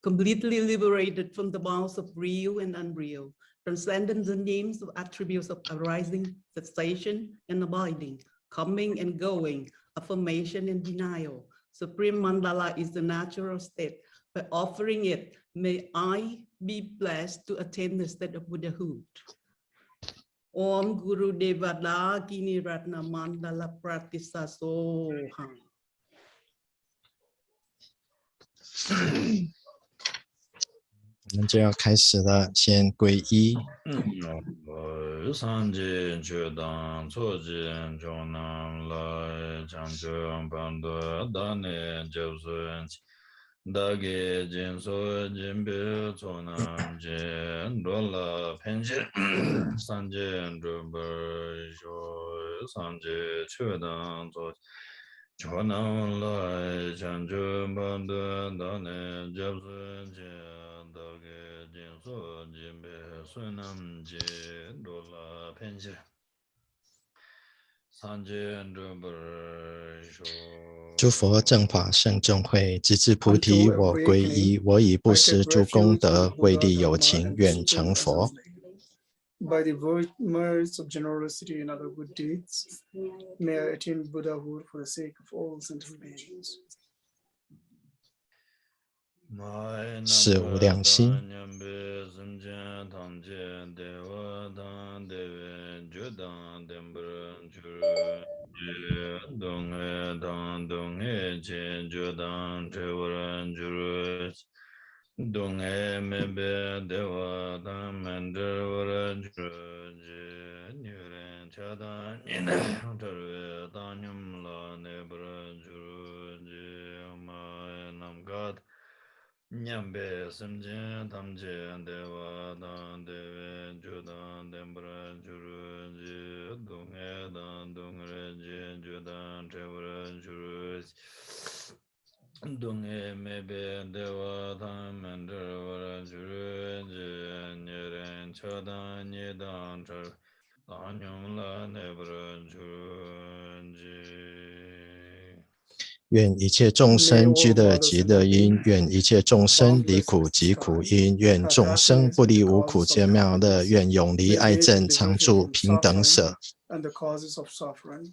completely liberated from the bonds of real and unreal, transcending the names of attributes of arising, cessation, and abiding, coming and going, affirmation and denial. Supreme Mandala is the natural state. By offering it, may I be blessed to attain the state of Buddhahood. Om Guru Devada Kini Ratna Mandala Pratisa Soham. 我们就要开始了，先皈依。三界觉当错见中南来将军班的大内就算大给见所见别错南见多了偏见三界这本说三界觉当错错南来将军班的大内就算见大给见所见别顺南见多了偏见诸佛正法圣众会，直至菩提，我皈依。我以布施诸功德，为利有情，愿成佛。By the merits of generosity and other good deeds, may I attain Buddhahood for the sake of all sentient beings. 是无量心。Nyambe simjen tamjen dewa dan dewe judan dembra juruji dunge dan dungre je judan trevra juruji dunge mebe dewa dan mendra juruji nyeren chodan nyedan char danyum la nebra juruji 愿一切众生俱乐极乐因，愿一切众生离苦极苦因，愿众生不离无苦皆妙乐，愿永离爱憎常住平等舍。And the causes of suffering,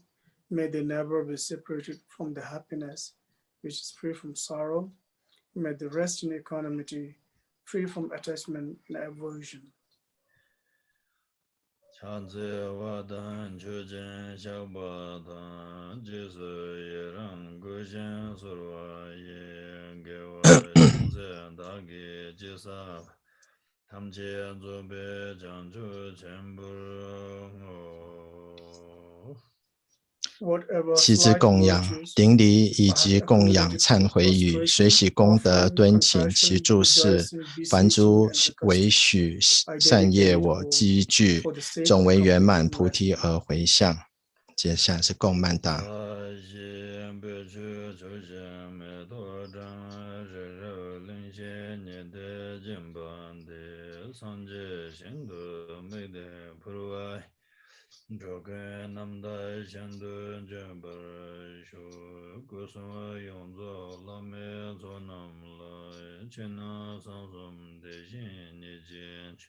may they never be separated from the happiness which is free from sorrow. May they rest in equanimity, free from attachment and aversion. 恰自瓦丹觉见小巴丹即是也让各显所罗也给我正在大给介绍他们接左边讲出全部七支供养、顶礼以及供养忏悔语，随喜功德敦请其住世，凡诸为许善业我积聚，总为圆满菩提而回向。接下来是供曼达。这个南大相对正本说，古时用作拉美做南来，前那上什的心你进去，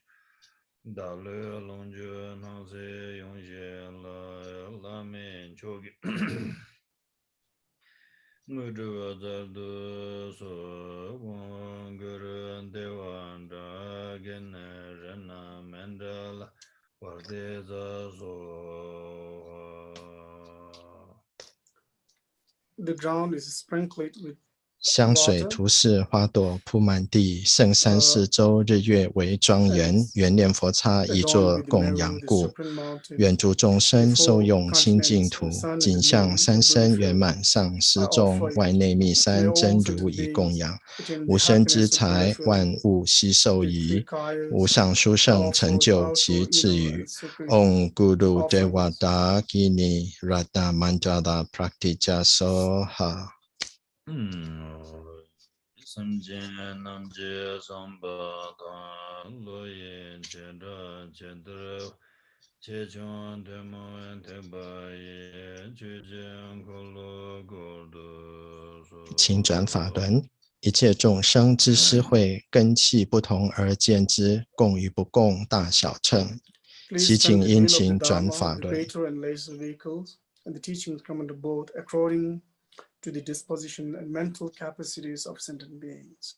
大陆龙卷那些用些来拉美就给，我这个在都说，我个人的王家跟那人那门着了。The ground is sprinkled with 香水涂饰花朵铺满地，圣山四周日月为庄严，圆念佛刹以作供养故，愿诸众生受用清净土，景象三身圆满上师众，外内密山真如以供养，无生之财万物悉受仪，无上殊胜成就其至语。Om Guru Devada Kini Radha Manjada Praktija Soha。三界南界三巴达罗耶切达切德切琼德摩特巴耶觉见可罗果德。请转法轮。一切众生之施惠，根器不同而见之，共与不共，大小乘。其 Please 请 send the 殷 wheel of the 勤转 Dharma, 法 the 轮。 greater and lesser vehicles, and the teachings come into both according to the disposition and mental capacities of sentient beings.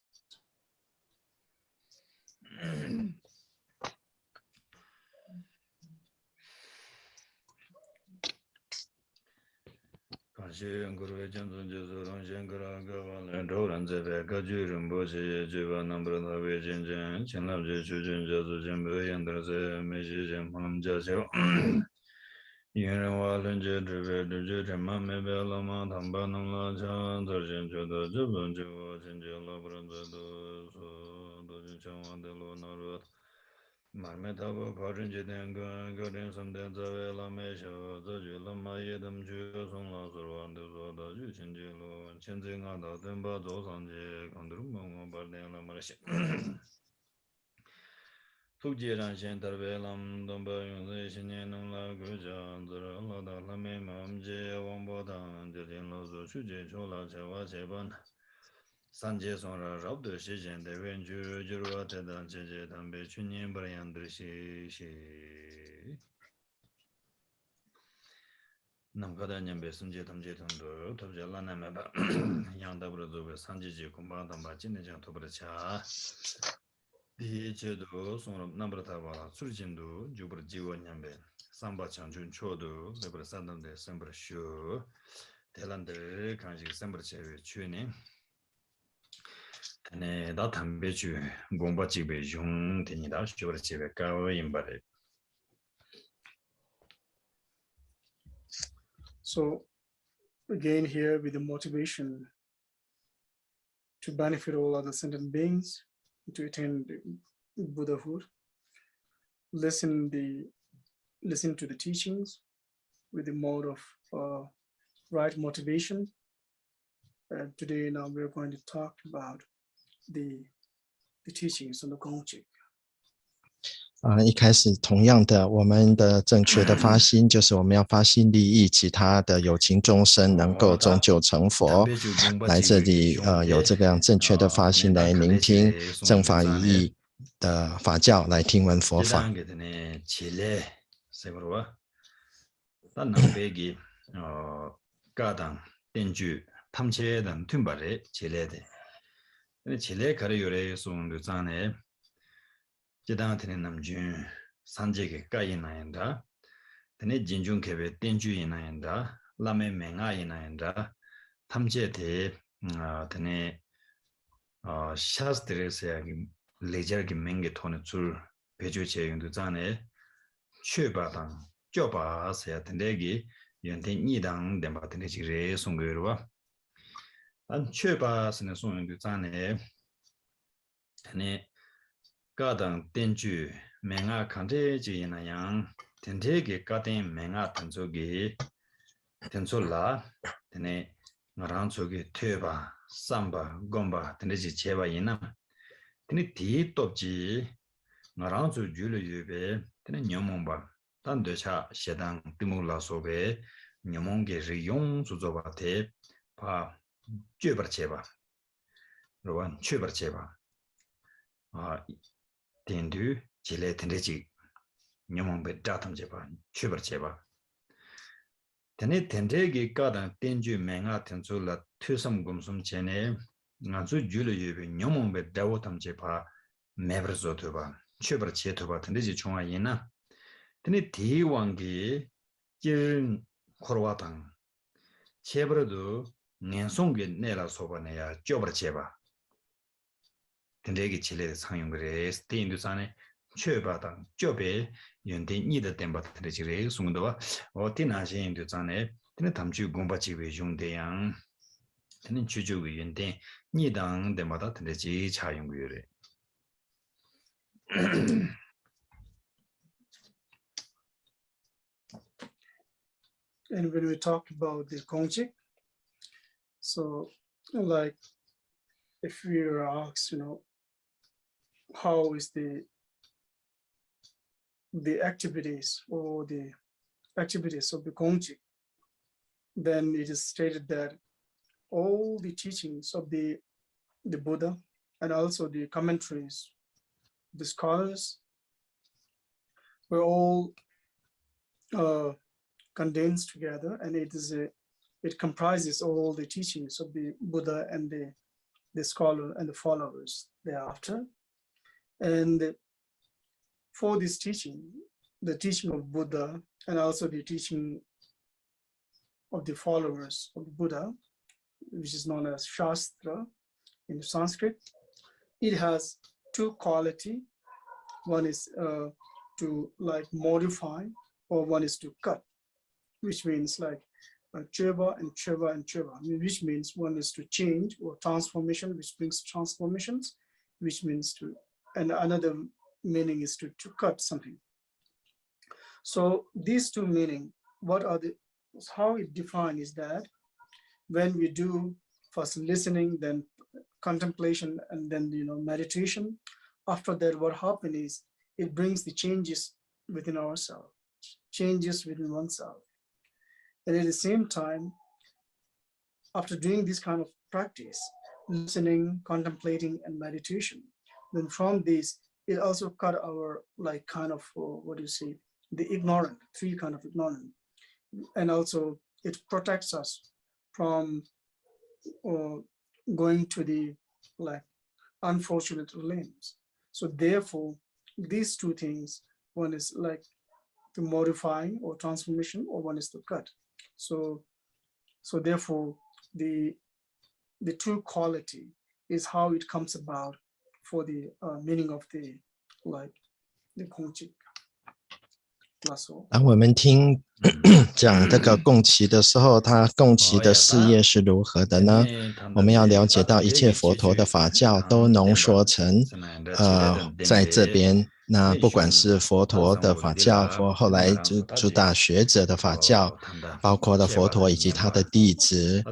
感谢各位讲尊解说同先各拉各方人头人这边各具仁波切举办南不他为见证前来接触见教主前辈演的是美西前方教授原人话论解之辈之觉天满没别了嘛坦巴能拉强特先觉得这本就我前解了不能再多说多进前往的路那路满没他不跑进去点个各点什点在为了没小这句了嘛也他们去送了说完的说的就前解路前这俺到等把走上去看到梦我把点了嘛些突击让先特别让东北用这些年弄了个家子了到了没忙接王八蛋就听老师去接触了切瓦切班三节送了绕的时间的远距就是我在当姐姐他们去年不样的些那么的年被生节他们接通的特别烂那么吧样的不是作为三节节恐怕他们今年讲特别的差第一阶段送了那么的话出进度就不是几万年呗三把强军错的那不是三等的三不是修台湾的看这个三不是节去年네, 나 담배주 공부 집에 좀 되니다. 저거 집에 가고 임바래. So again here with the motivation to benefit all other sentient beings, to attain Buddhahood, listen to the teachings with the mode of right motivation. And today now we're going to talk about the teachings on the Gongji. 一开始同样的，我们的正确的发心就是我们要发心利益其他的有情众生能够终究成佛。来这里有这个样正确的发心来聆听正法一意的法教，来听闻佛法。칠레 가려요래 송도 자네 제당한테는 남준 산제게 까이나인다 드네 진중케베 땡주이나인다 라메 맹아이나인다 탐제대 드네 샤스트레스야기 레저기 맹게 토네 줄 배주제용도 자네 최바당 쪄바서야 된대기 연대 니당 데마트네 지레 송거로와 안 최바스는 소용도 자네 네 가당 땡주 맹아 칸데지나양 텐데게 가된 맹아 탄조기 텐솔라 네 나랑 저기 퇴바 삼바 곰바 텐데지 제바이나 테니 디톱지 나랑 저 줄을 테니 녀몽바 단대차 시당 디몰라소베 녀몽게 리용 조조바테 파 쥐버체바 로완 쥐버체바 텐두 질레 텐데지 녀몽베 다탐제바 쥐버체바 테네 텐데기 까다 텐주 맹아 텐솔라 투섬금숨 제네 나주 줄여베 녀몽베 다오탐제바 메브르조토바 쥐버체토바 텐데지 총아이나 테네 디왕기 질 코로와당 제버도 년송게 내라 소바네야 쪄버체바 근데기 칠레 상용그레 스테인두산에 최바당 쪄베 연대 니더 템바트레 지레 송도와 어티나신두산에 근데 담주 공바지베 중대양 근데 주주의 연대 니당 데마다 텐데지 차용구요래 And when we talk about the Gongji, so like if we were asked, how is the activities or the activities of the Gongji, then it is stated that all the teachings of the the Buddha, and also the commentaries, the scholars, were all condensed together, and it comprises all the teachings of the Buddha and the scholar and the followers thereafter. And for this teaching, the teaching of Buddha and also the teaching of the followers of the Buddha, which is known as Shastra in Sanskrit, it has two qualities. One is to like modify, or one is to cut, which means like cheva and cheva and cheva, which means one is to change or transformation, which brings transformations, which means to, and another meaning is to cut something. So these two meaning, what are the, how it defined is that when we do first listening, then contemplation, and then meditation, after that what happens is it brings the changes within ourselves, changes within oneself. And at the same time, after doing this kind of practice, listening, contemplating, and meditation, then from this, it also cut our like kind of, what do you say, the ignorant, three kind of ignorant. And also it protects us from going to the like unfortunate limbs. So therefore, these two things, one is like to modifying or transformation, or one is to cut. So therefore, the true quality is how it comes about for the meaning of the like the Kongji. 当我们听讲这个共齐的时候，他共齐的事业是如何的呢？我们要了解到一切佛陀的法教都浓缩成在这边。那不管是佛陀的法教，后来诸大学者的法教，包括了佛陀以及他的弟子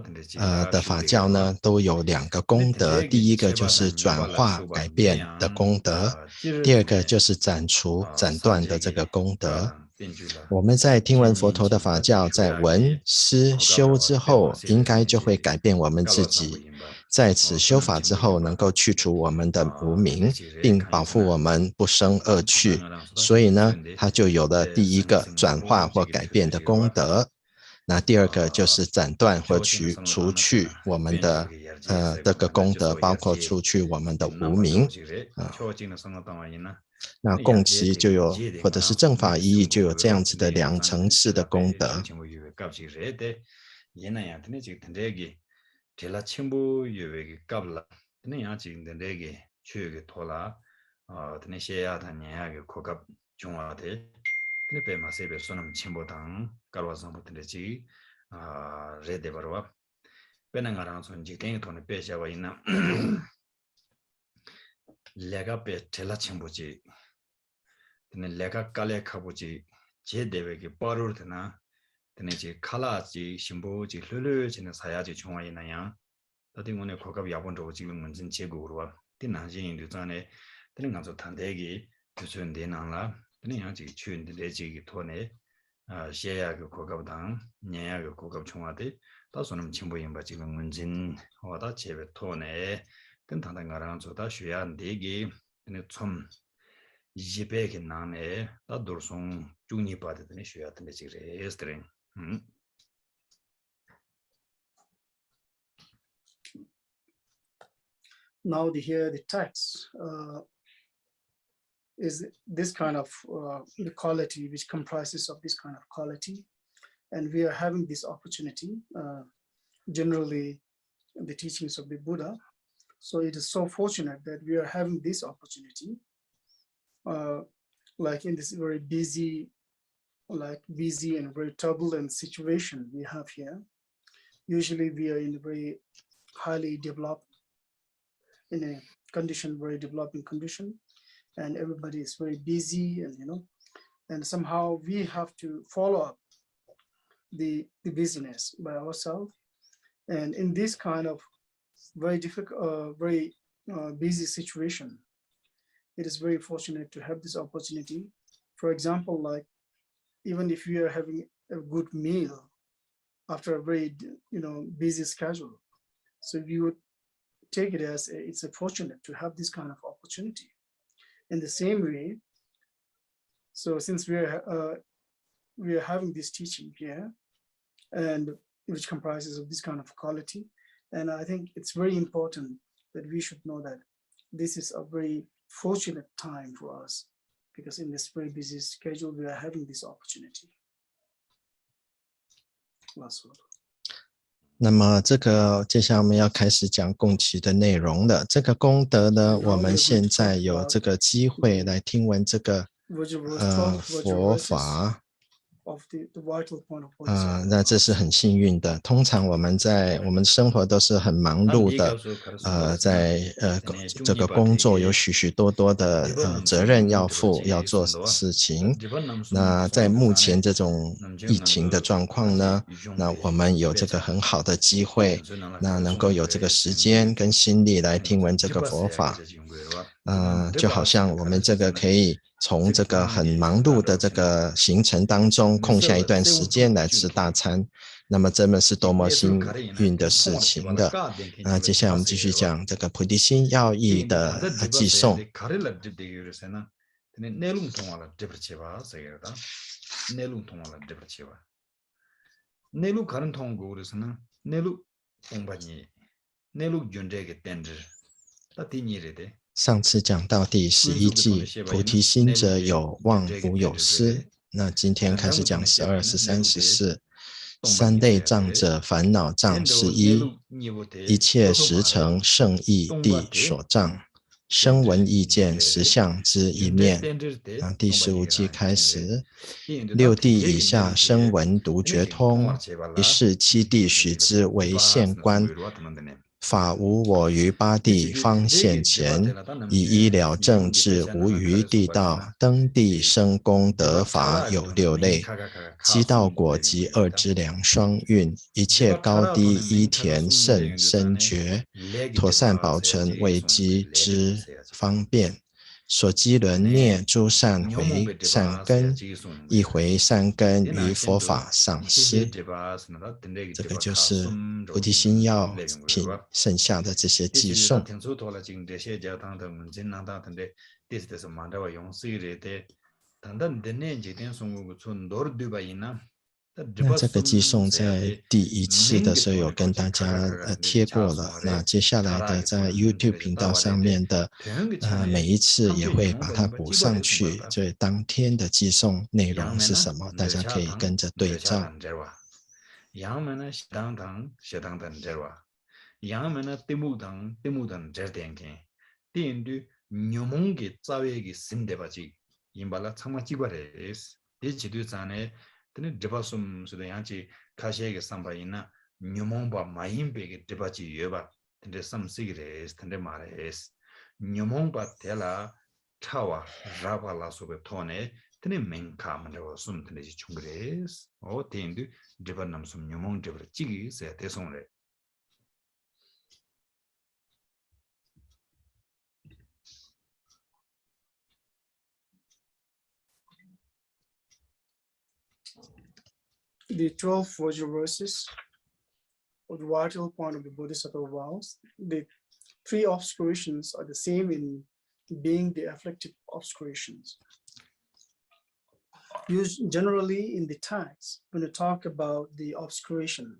的法教呢，都有两个功德。第一个就是转化改变的功德，第二个就是斩除斩断的这个功德。我们在听闻佛陀的法教，在闻思修之后，应该就会改变我们自己，在此修法之后，能够去除我们的无明，并保护我们不生恶趣。所以呢，它就有了第一个转化或改变的功德。那第二个就是斩断或除去我们的这个功德，包括除去我们的无明。那共齐就有，或者是正法一意就有这样子的两层次的功德。내가 깔래 가보지 제 대회기 빠르 되나 근데 제 칼라지 신보지 흘르지는 사야지 중앙이나야 어디 오늘 고급 야본도 지금 문진 제국으로 와 딘나진도 전에 되는 가서 단대기 교수는 되나라 되는 양지 추인데 내지기 돈에 시야 그 고급당 녀야 그 고급 중앙대 다소는 친구인 바 지금 문진 와다 제베 돈에 든 단단가랑 저다 쉬야 되기 근데 좀 이집에게 나네 다 돌송 중립 받으더니 쉬었던데 지금 에스트링 Now here the text is this kind of the quality which comprises of this kind of quality, and we are having this opportunity generally in the teachings of the Buddha. So it is so fortunate that we are having this opportunity like in this very busy and very turbulent situation we have here. Usually we are in a very highly developed, in a condition, very developing condition, and everybody is very busy, and and somehow we have to follow up the business by ourselves. And in this kind of very difficult, very busy situation, it is very fortunate to have this opportunity. For example, like even if we are having a good meal after a very busy schedule, so we would take it as it's a fortunate to have this kind of opportunity. In the same way, so since we are having this teaching here, and which comprises of this kind of quality, and I think it's very important that we should know that this is a very fortunate time for us, because in this very busy schedule, we are having this opportunity. Last word. 那么这个接下来我们要开始讲供给的内容了。这个功德呢，我们现在有这个机会来听闻这个佛法。那这是很幸运的。通常我们生活都是很忙碌的，在这个工作有许许多多的责任要负，要做事情。那在目前这种疫情的状况呢，那我们有这个很好的机会，那能够有这个时间跟心力来听闻这个佛法。就好像我们这个可以从这个很忙碌的这个行程当中空下一段时间来吃大餐，那么真的是多么幸运的事情的。接下来我们继续讲这个菩提心要义的寄颂。上次讲到第11偈，菩提心者有忘无有失。那今天开始讲12、13、14。三类障者，烦恼障是一，一切实成胜义谛所障，声闻意见实相之一面。第15偈开始，六地以下声闻独觉通，一世七地许之为现观。法无我于八地方现前，以一了正智无余地道，登地生功德法有六类，积道果及二之良双运，一切高低依田甚深诀，妥善保存为机之方便。所积轮涅诸善回善根，一回善根于佛法上施。这个就是菩提心要品剩下的这些寄颂。那这个寄颂在第1次的时候有跟大家贴过了，那接下来的在 YouTube 频道上面的每一次也会把它补上去，所以当天的寄颂内容是什么，大家可以跟着对照。tene debasum suda yanchi kashe ge samba ina nyomongba mayimbe ge debaji yoba tende samsigres tende mares nyomongba tela tawa raba la sobe tone tene menka mandewa sum tende chungres o tendu debanam sum nyomong debra chigi se tesonre. The 12 Vajra verses of the vital point of the Bodhisattva vows, the 3 obscurations are the same in being the afflictive obscurations. Used generally in the text, when you talk about the obscuration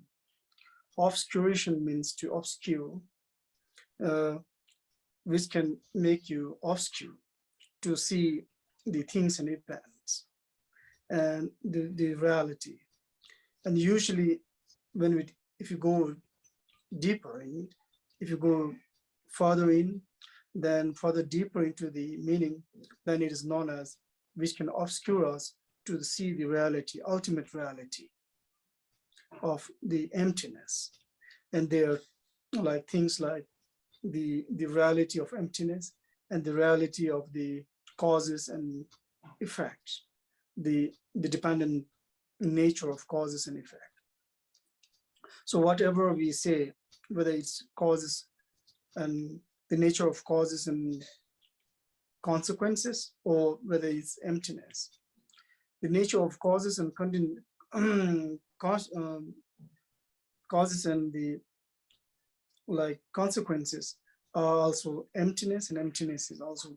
means to obscure, which can make you obscure to see the things and events and the reality. And usually if you go deeper in, if you go further in, then further deeper into the meaning, then it is known as, which can obscure us to see the reality, ultimate reality of the emptiness. And there are like things like the reality of emptiness and the reality of the causes and effects, the dependent nature of causes and effect. So whatever we say, whether it's causes and the nature of causes and consequences, or whether it's emptiness, the nature of causes and causes and the like consequences also emptiness, and emptiness is also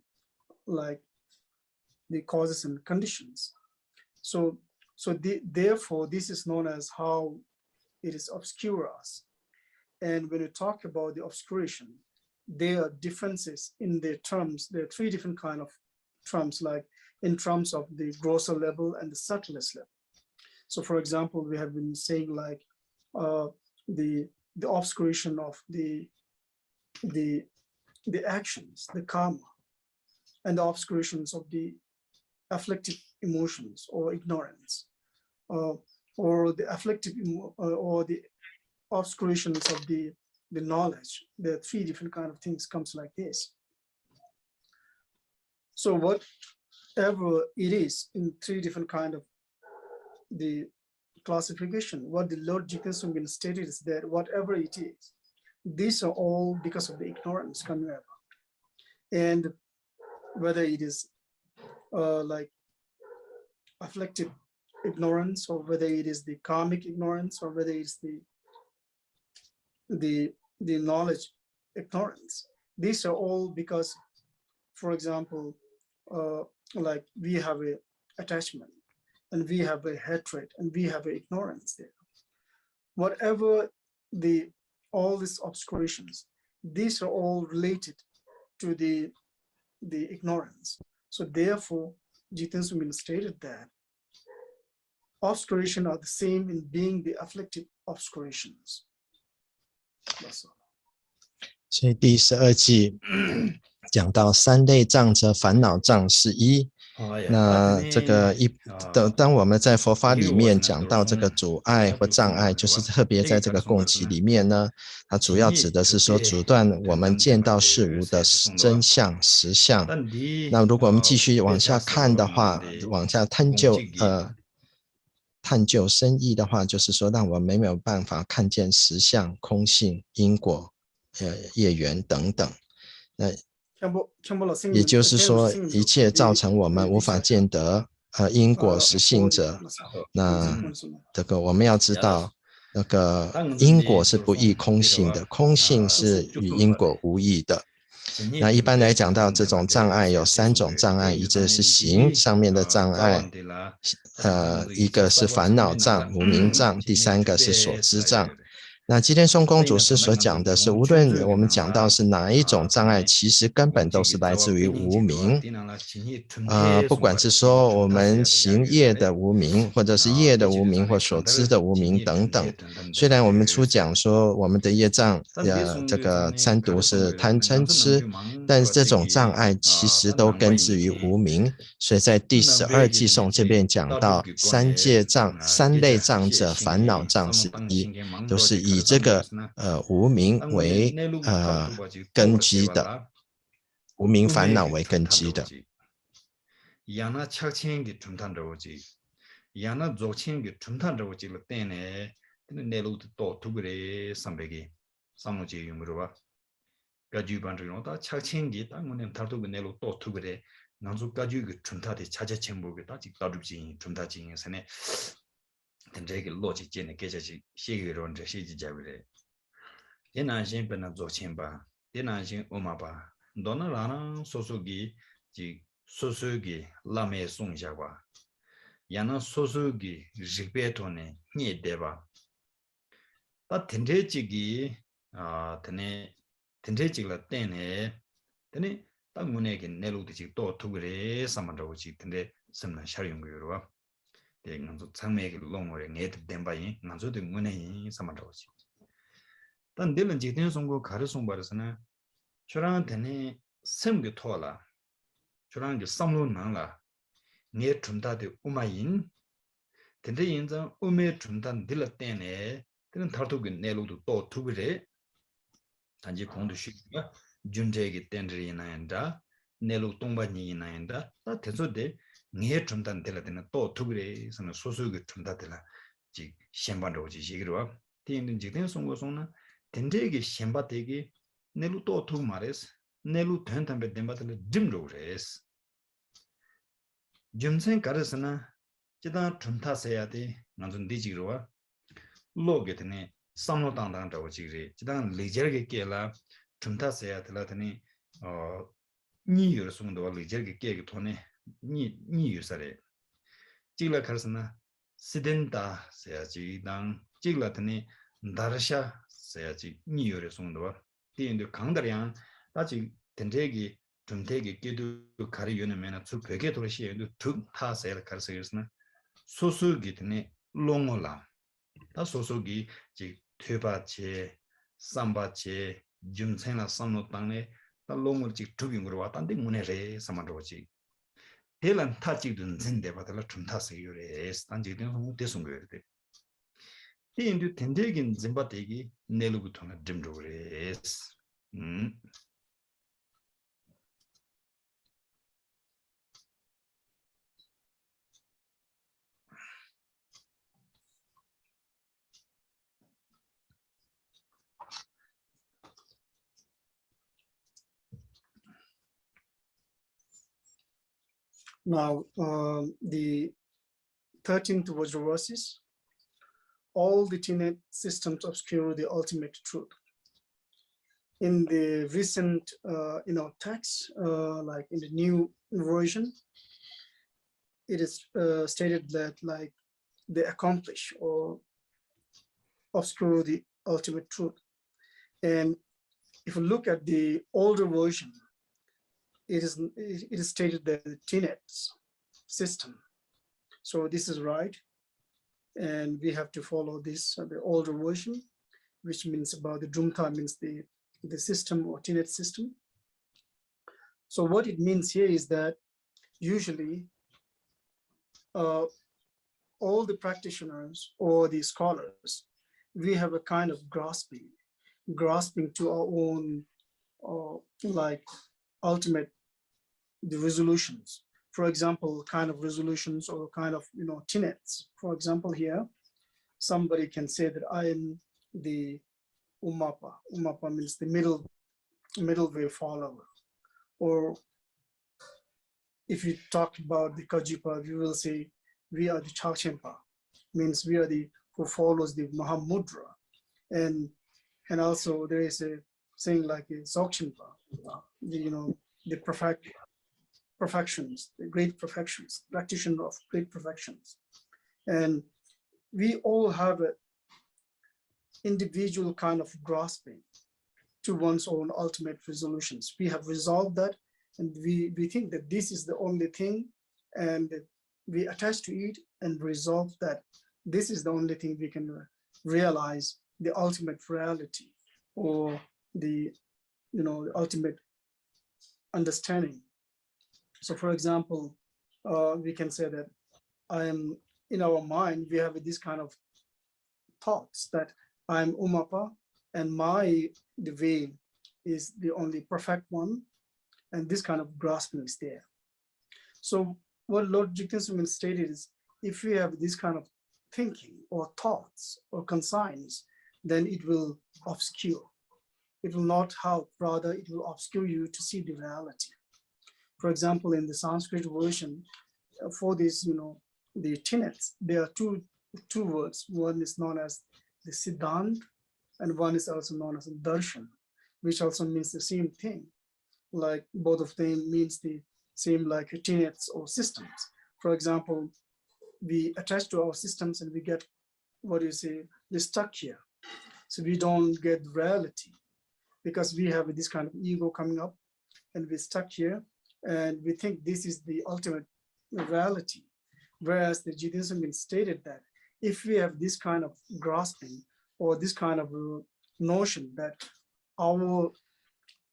like the causes and conditions. So therefore, this is known as how it is obscure us. And when we talk about the obscuration, there are differences in the terms. There are three different kind of terms, like in terms of the grosser level and the subtlest level. So for example, we have been saying like the obscuration of the actions, the karma, and the obscurations of the afflictive emotions or ignorance, or the afflictive or the obscurations of the knowledge. There are three different kind of things comes like this. So whatever it is in three different kind of the classification, what the Lord Jigten stated is that whatever it is, these are all because of the ignorance coming about. And whether it is like afflictive ignorance, or whether it is the karmic ignorance, or whether it's the knowledge ignorance, these are all because, for example, like we have a attachment, and we have a hatred, and we have a ignorance there. Whatever all these obscurations, these are all related to the ignorance. So therefore, Jigten Sungpa stated that obscuration are the same in being the afflictive obscurations. That's all. 所以第12季讲到三类障则烦恼障是一。那这个当我们在佛法里面讲到这个阻碍或障碍，就是特别在这个供给里面呢，它主要指的是说阻断我们见到事物的真相实相。那如果我们继续往下看的话，往下探究深意的话，就是说让我们没有办法看见实相、空性、因果、业缘等等。那也就是说，一切造成我们无法见得因果实性者，那这个我们要知道，那个因果是不异空性的，空性是与因果无异的。那一般来讲到这种障碍有3种障碍，一个是行上面的障碍，一个是烦恼障、无明障，第3个是所知障。那吉田松公主师所讲的是，无论我们讲到是哪一种障碍，其实根本都是来自于无明。不管是说我们行业的无明，或者是业的无明，或所知的无明等等。虽然我们初讲说我们的业障，这个三毒是贪嗔痴，但是这种障碍其实都根植于无明。所以在第12季颂这边讲到三类障者，烦恼障是一，就是以这个无明为根基的，无明烦恼为根基的。야나 착칭기 춤탄저오지 야나 조칭기 춤탄저오지 때네 내로도 또 두그레 삼백이 삼오지 용으로와 가주반으로다 착칭기 땅문에 다루고 내로 또 두그레 난주 가주기 춤타데 자자첨보게 다직 다루지 춤타징에서네 된저기 로직제네 계자지 시기론저 시지자비래 대난신 변나 조칭바 대난신 오마바 너는 라나 소소기 지 소소기 라메 송자과 야나 소소기 직배톤에 니데바 다 텐데지기 텐데지라 때네 때네 딱 문에게 내로듯이 또 두그레 삼만다고지 텐데 섬나 샤용거요와 대강도 창매기 롱어에 네드 덴바이 난조도 문에 삼만다고지 단 딜은 지된 송고 가르송 바르스나 저랑 때네 섬게 토라 저랑게 삼로 나라 네 춤다데 우마인 근데 인자 우메 춤단 딜라 때네 그는 다르게 내로도 또 두그레 단지 공도 쉬가 준제기 땐리나인다 내로 동반이나인다 다 대소데 네 춤단 딜라데는 또 두그레 선 소소게 춤다들라 지 셴반도지 시기로 티는 지된 송고송나 된제기 셴바데기 내로 또 두고 말레스 내로 된담베 덴바들 dim로레스 점생 가르스나 지다 춤타세야 돼 난좀 디지로와 로게드네 삼로당당다고 지그리 지다 레저게 깨라 tumta saya tala tani ni yor sungdo le jerge ke tone ni yor sare jigla karsana sidenta saya ji dang jigla tani darsha saya ji ni yor sungdo ti inde kangdaryang ta ji tendegi tumtegi kedu kari yone mena tsu peke to shi inde tum ta saya karsana sosu gi tani longola ta sosu gi ji theba che samba che jumtsena samno tangne ta longol chik tubi ngurwa tande munere samaro chi helan ta chik dun zende batala tumta se yore stan chik den hu de sung yore de ti indu tendegin zimba tegi nelugu thona dimdore Now, the 13th verses, all the tenet systems obscure the ultimate truth. In the recent, text, like in the new version, it is stated that like they accomplish or obscure the ultimate truth. And if you look at the older version, it is stated that the tenets system. So this is right, and we have to follow this the older version, which means about the Drumta means the system or tenet system. So what it means here is that usually all the practitioners or the scholars, we have a kind of grasping to our own like ultimate the resolutions. For example, kind of resolutions or kind of tenets. For example, here somebody can say that I am the Umapa. Umapa means the middle way follower. Or if you talk about the Kajipa, we will say we are the Chakchenpa, means we are the who follows the Mahamudra. And also there is a saying like a Dzogchenpa, the perfections, the great perfections, practitioner of great perfections. And we all have an individual kind of grasping to one's own ultimate resolutions. We have resolved that, and we think that this is the only thing, and we attach to it and resolve that this is the only thing we can realize the ultimate reality or the the ultimate understanding. So for example, we can say that I am in our mind, we have this kind of thoughts that I'm Umapa and the way is the only perfect one, and this kind of grasping is there. So what Lord Jigten stated is, if we have this kind of thinking or thoughts or consigns, then it will obscure. It will not help, rather it will obscure you to see the reality. For example, in the Sanskrit version, for this, the tenets, there are two words. One is known as the Siddhant, and one is also known as Darshan, which also means the same thing. Like both of them means the same like tenets or systems. For example, we attach to our systems and we get, we're stuck here. So we don't get reality because we have this kind of ego coming up and we're stuck here and we think this is the ultimate reality. Whereas the Jidism stated that if we have this kind of grasping or this kind of notion that our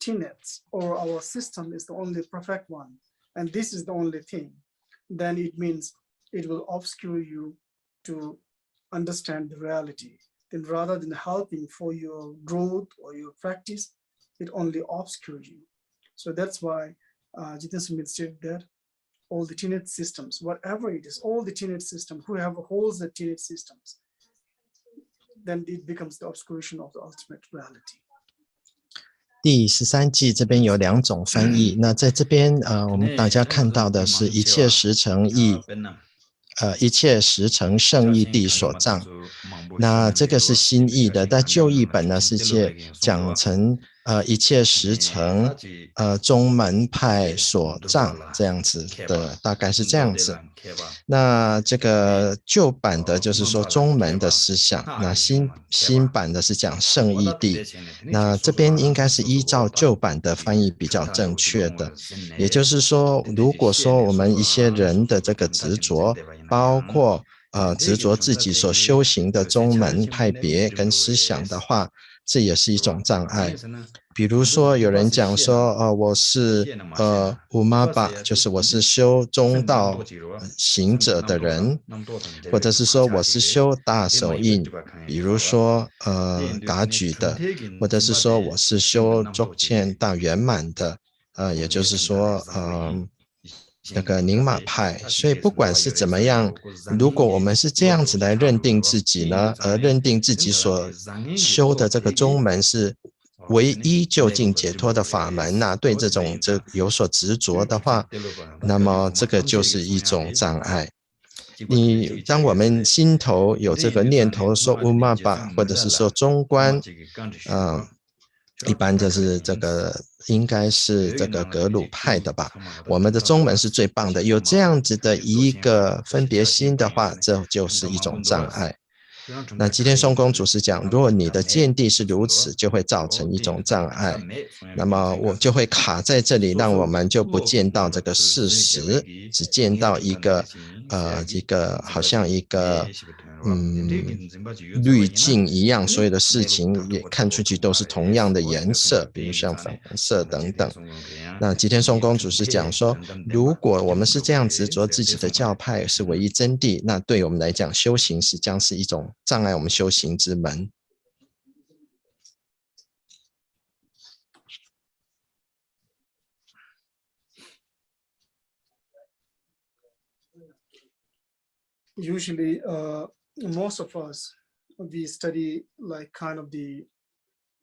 tenets or our system is the only perfect one, and this is the only thing, then it means it will obscure you to understand the reality. Then rather than helping for your growth or your practice, it only obscures you. So that's why Jiten Sumit said that all the tenet systems, whatever it is, all the tenet systems, whoever holds the tenet systems, then it becomes the obscuration of the ultimate reality. 第13季这边有2种翻译，那在这边我们大家看到的是一切实成义，一切实成胜义谛所障。那这个是新译的，但旧译本呢是讲成一切实成宗门派所障这样子的，大概是这样子。那这个旧版的就是说宗门的思想，那新版的是讲圣义谛。那这边应该是依照旧版的翻译比较正确的，也就是说，如果说我们一些人的这个执着，包括执着自己所修行的宗门派别跟思想的话，这也是一种障碍。比如说有人讲说我是乌玛巴，就是我是修中道行者的人，或者是说我是修大手印，比如说噶举的，或者是说我是修足欠大圆满的，也就是说那个宁玛派。所以不管是怎么样，如果我们是这样子来认定自己呢，而认定自己所修的这个宗门是唯一究竟解脱的法门啊，对这有所执着的话，那么这个就是一种障碍。当我们心头有这个念头说乌玛巴，或者是说中观，一般就是这个应该是这个格鲁派的吧，我们的宗门是最棒的，有这样子的一个分别心的话，这就是一种障碍。那吉田松公主是讲，如果你的见地是如此，就会造成一种障碍，那么我就会卡在这里，让我们就不见到这个事实，只见到一个好像一个滤镜一样，所有的事情也看出去都是同样的颜色，比如像粉红色等等。那吉田松公主是讲说，如果我们是这样执着自己的教派是唯一真谛，那对我们来讲修行是将是一种障碍我们修行之门。Usually, most of us, we study like kind of the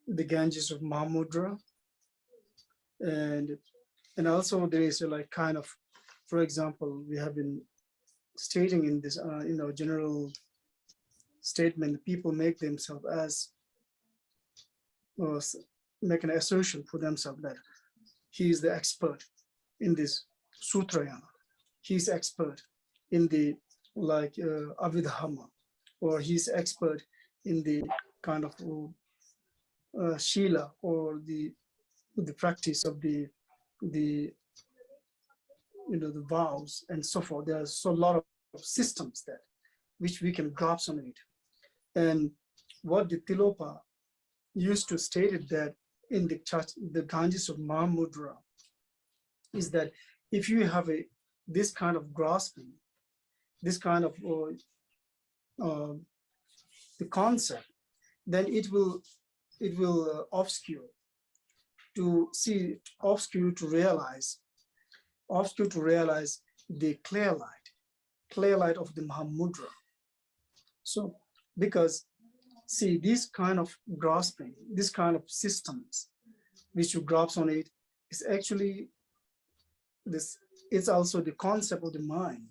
Ganges of Mahamudra, and also there is like kind of, for example, we have been stating in this general statement, people make themselves as make an assertion for themselves that he is the expert in this sutrayana, he's expert in the like Avidhama, or he's expert in the kind of Shila, or the practice of the vows and so forth. There's so a lot of systems that which we can grasp on it. And what the Tilopa used to state it that in the Ganges of Mahamudra is that if you have this kind of grasping, this kind of the concept, then it will obscure to realize the clear light of the Mahamudra. So because see, this kind of grasping, this kind of systems which you grasp on it is actually this, it's also the concept of the mind,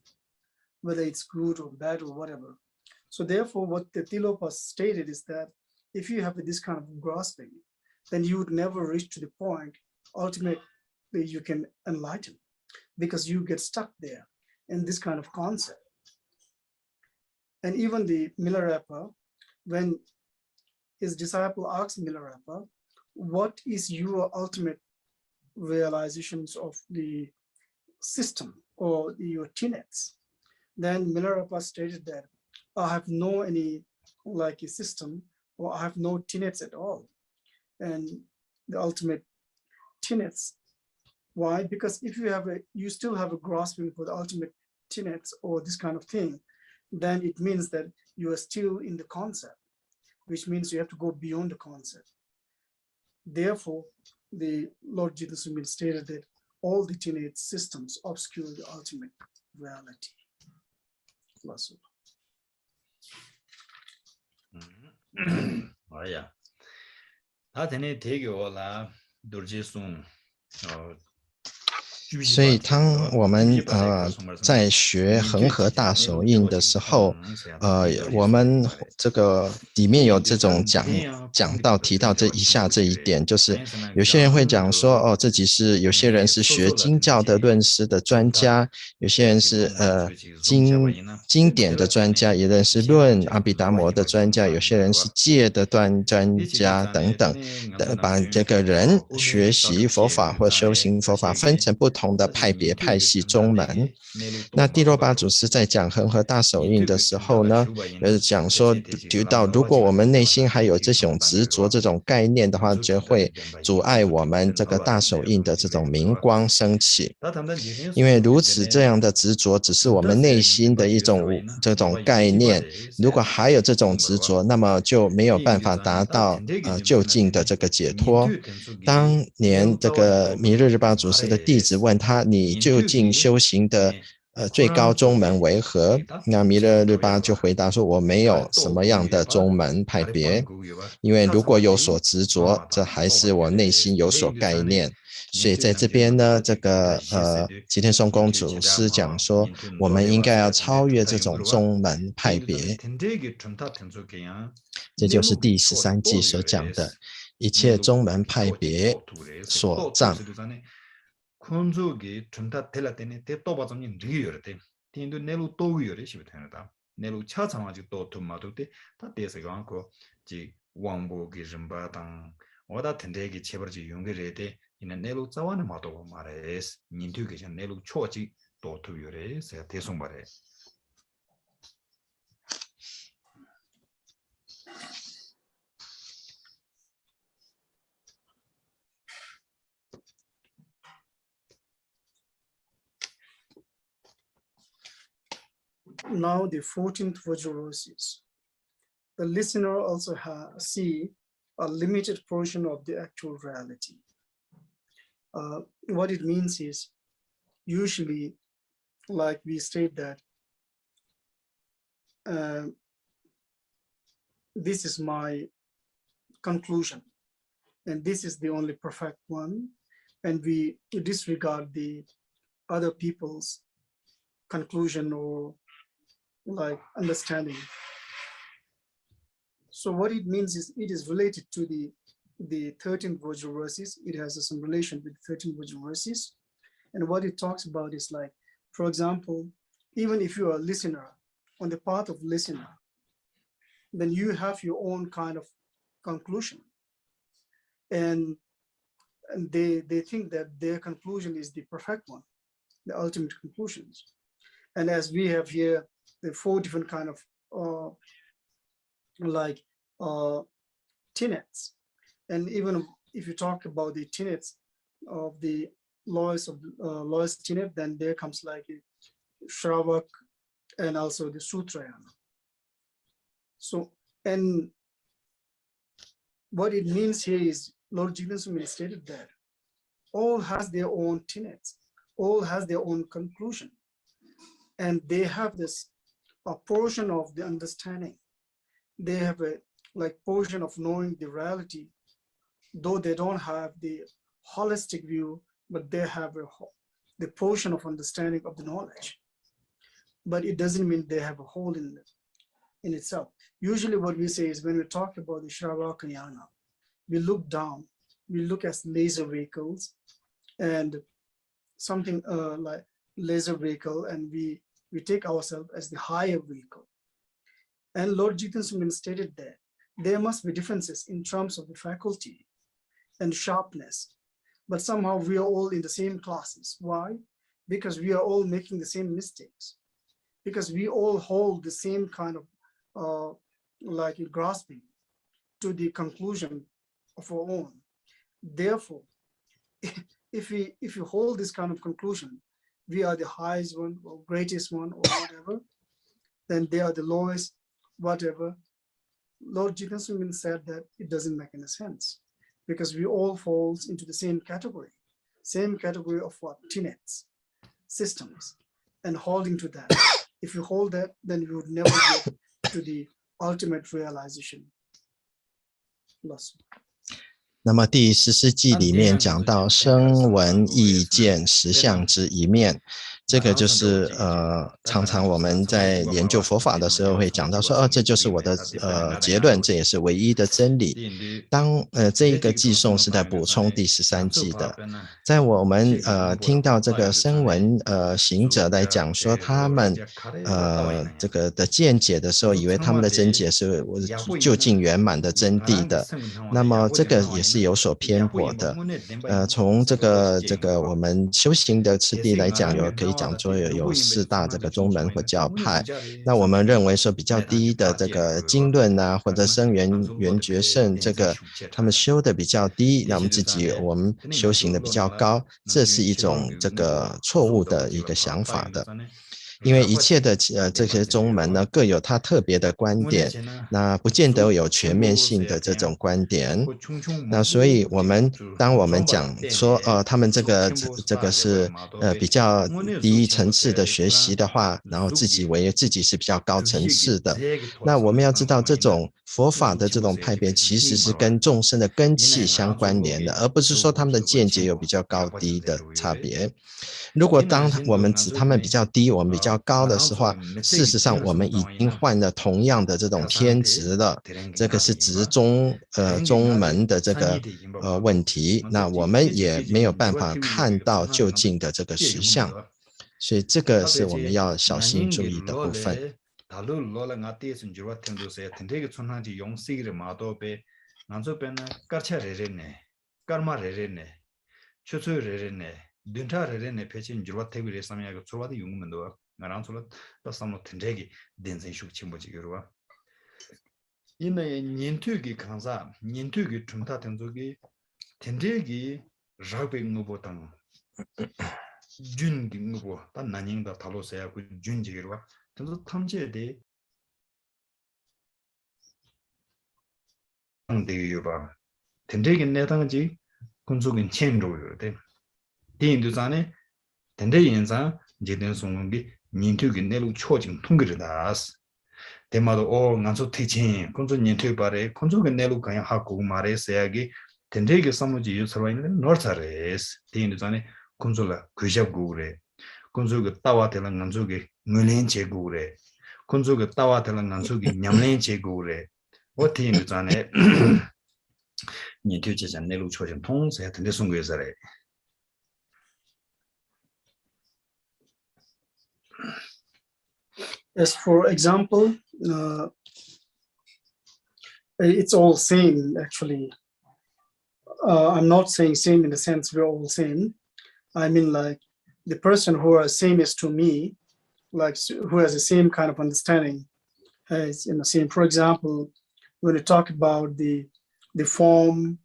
whether it's good or bad or whatever. So therefore, what the Tilopa stated is that if you have this kind of grasping, then you would never reach to the point ultimately you can enlighten, because you get stuck there in this kind of concept. And even the Milarepa, when his disciple asked Milarepa, what is your ultimate realizations of the system or your tenets? Then Milarepa stated that I have no any like a system, or I have no tenets at all. And the ultimate tenets, why? Because if you still have a grasping for the ultimate tenets or this kind of thing, then it means that you are still in the concept, which means you have to go beyond the concept. Therefore, the Lord Jesus stated that all the tenet systems obscure the ultimate reality. 야, 다 되네 대교라 dur지 sung 所以当我们在学恒河大手印的时候，我们这个里面有这种提到这以下这一点，就是有些人会讲说，自己是有些人是学经教的论师的专家，有些人是经典的专家，有人是论阿毗达摩的专家，有些人是戒的专家等等，把这个人学习佛法或修行佛法分成不同的派别派系宗门。那第六巴祖师在讲恒河大手印的时候呢，讲说提到如果我们内心还有这种执着这种概念的话，就会阻碍我们这个大手印的这种明光升起。因为如此这样的执着只是我们内心的一种这种概念，如果还有这种执着，那么就没有办法达到究竟的这个解脱。当年这个弥勒日巴祖师的弟子问他，你究竟修行的最高宗门为何？那弥勒日巴就回答说，我没有什么样的宗门派别，因为如果有所执着，这还是我内心有所概念。所以在这边呢，这个吉天松公祖师讲说，我们应该要超越这种宗门派别。这就是第13纪所讲的一切宗门派别所障。이는 내로 자원의 마도 말해스 인투게션 내로 초지 또 투요래 세 대송 말해. Now the 14th Vajrasis. The listener also see a limited portion of the actual reality. What it means is, usually, like we state that, this is my conclusion, and this is the only perfect one, and we disregard the other people's conclusion or like understanding. So what it means is it is related to the 13th Vajrasis. It has some relation with 13th Vajrasis. And what it talks about is like, for example, even if you are a listener, on the path of listener, then you have your own kind of conclusion. And they think that their conclusion is the perfect one, the ultimate conclusions. And as we have here, the 4 different kind of tenets. And even if you talk about the tenets of the lowest tenet, then there comes like a Shravak and also the Sutrayana. So, and what it means here is Lord Jivan stated that all has their own tenets, all has their own conclusion, and they have a portion of the understanding. They have a portion of knowing the reality, though they don't have the holistic view, but they have the portion of understanding of the knowledge. But it doesn't mean they have a whole in itself. Usually what we say is when we talk about the Shravakayana, we look down, we look at laser vehicles and something like laser vehicle, and we take ourselves as the higher vehicle. And Lord Jitan stated that there must be differences in terms of the faculty and sharpness, but somehow we are all in the same classes. Why? Because we are all making the same mistakes, because we all hold the same kind of grasping to the conclusion of our own. Therefore, if you hold this kind of conclusion, we are the highest one or greatest one or whatever, then they are the lowest, whatever. Lord Jitan said that it doesn't make any sense, because we all falls into the same category of what? Tenets, systems, and holding to that. If you hold that, then you would never get to the ultimate realization. 那么第14记里面讲到声闻意见实相之一面，这个就是常常我们在研究佛法的时候会讲到说，这就是我的结论，这也是唯一的真理。当这一个偈颂是在补充第13记的，在我们听到这个声闻行者来讲说他们这个的见解的时候，以为他们的真解是究竟圆满的真谛的，那么这个也是有所偏颇的。从这个我们修行的次第来讲，可以讲说有4大这个宗门或教派。那我们认为说比较低的这个经论啊，或者声缘觉圣，这个他们修的比较低，那我们修行的比较高，这是一种这个错误的一个想法的。因为一切的这些宗门呢，各有它特别的观点，那不见得有全面性的这种观点。那所以当我们讲说他们这个是比较低层次的学习的话，然后自己以为自己是比较高层次的，那我们要知道这种佛法的这种派别其实是跟众生的根器相关联的，而不是说他们的见解有比较高低的差别。如果当我们指他们比较低，我们比较高的时候，事实上我们已经患了同样的这种偏执了，这个是执宗门的这个问题，那我们也没有办法看到究竟的这个实相，所以这个是我们要小心注意的部分。든타레레네 패친 줄와 태비레 삼야가 줄와도 용문도 나랑 줄와 또 삼로 든데기 덴생 숙침보지 여러와 이내 년투기 강사 년투기 tum타 등족이 덴데기 라베응보당 준기응보 단 난닝다 탈로세야 그 준지기로와 등도 탐지에 상대유바 덴데기 내당지 군속인 첸로요 돼 디인두산에 덴데 인상 제된 송응기 닌투기 내로 초징 통그르다스 대마도 난소 티친 군조 닌투 바레 군조게 내로 그냥 하고 말해서야기 덴데기 사무지 유서와있는 노르타레스 디인두산에 군조라 그잡고래 군조게 따와텔랑 난조게 물린 제고래 군조게 따와텔랑 난조게 냠린 제고래 디인두산에 닌투 제잔 내로 초징 통세 덴데 송고에서래 As for example, it's all same actually. I'm not saying same in the sense we're all same. I mean like the person who are same as to me, like who has the same kind of understanding as in the same. For example, when we talk about the form,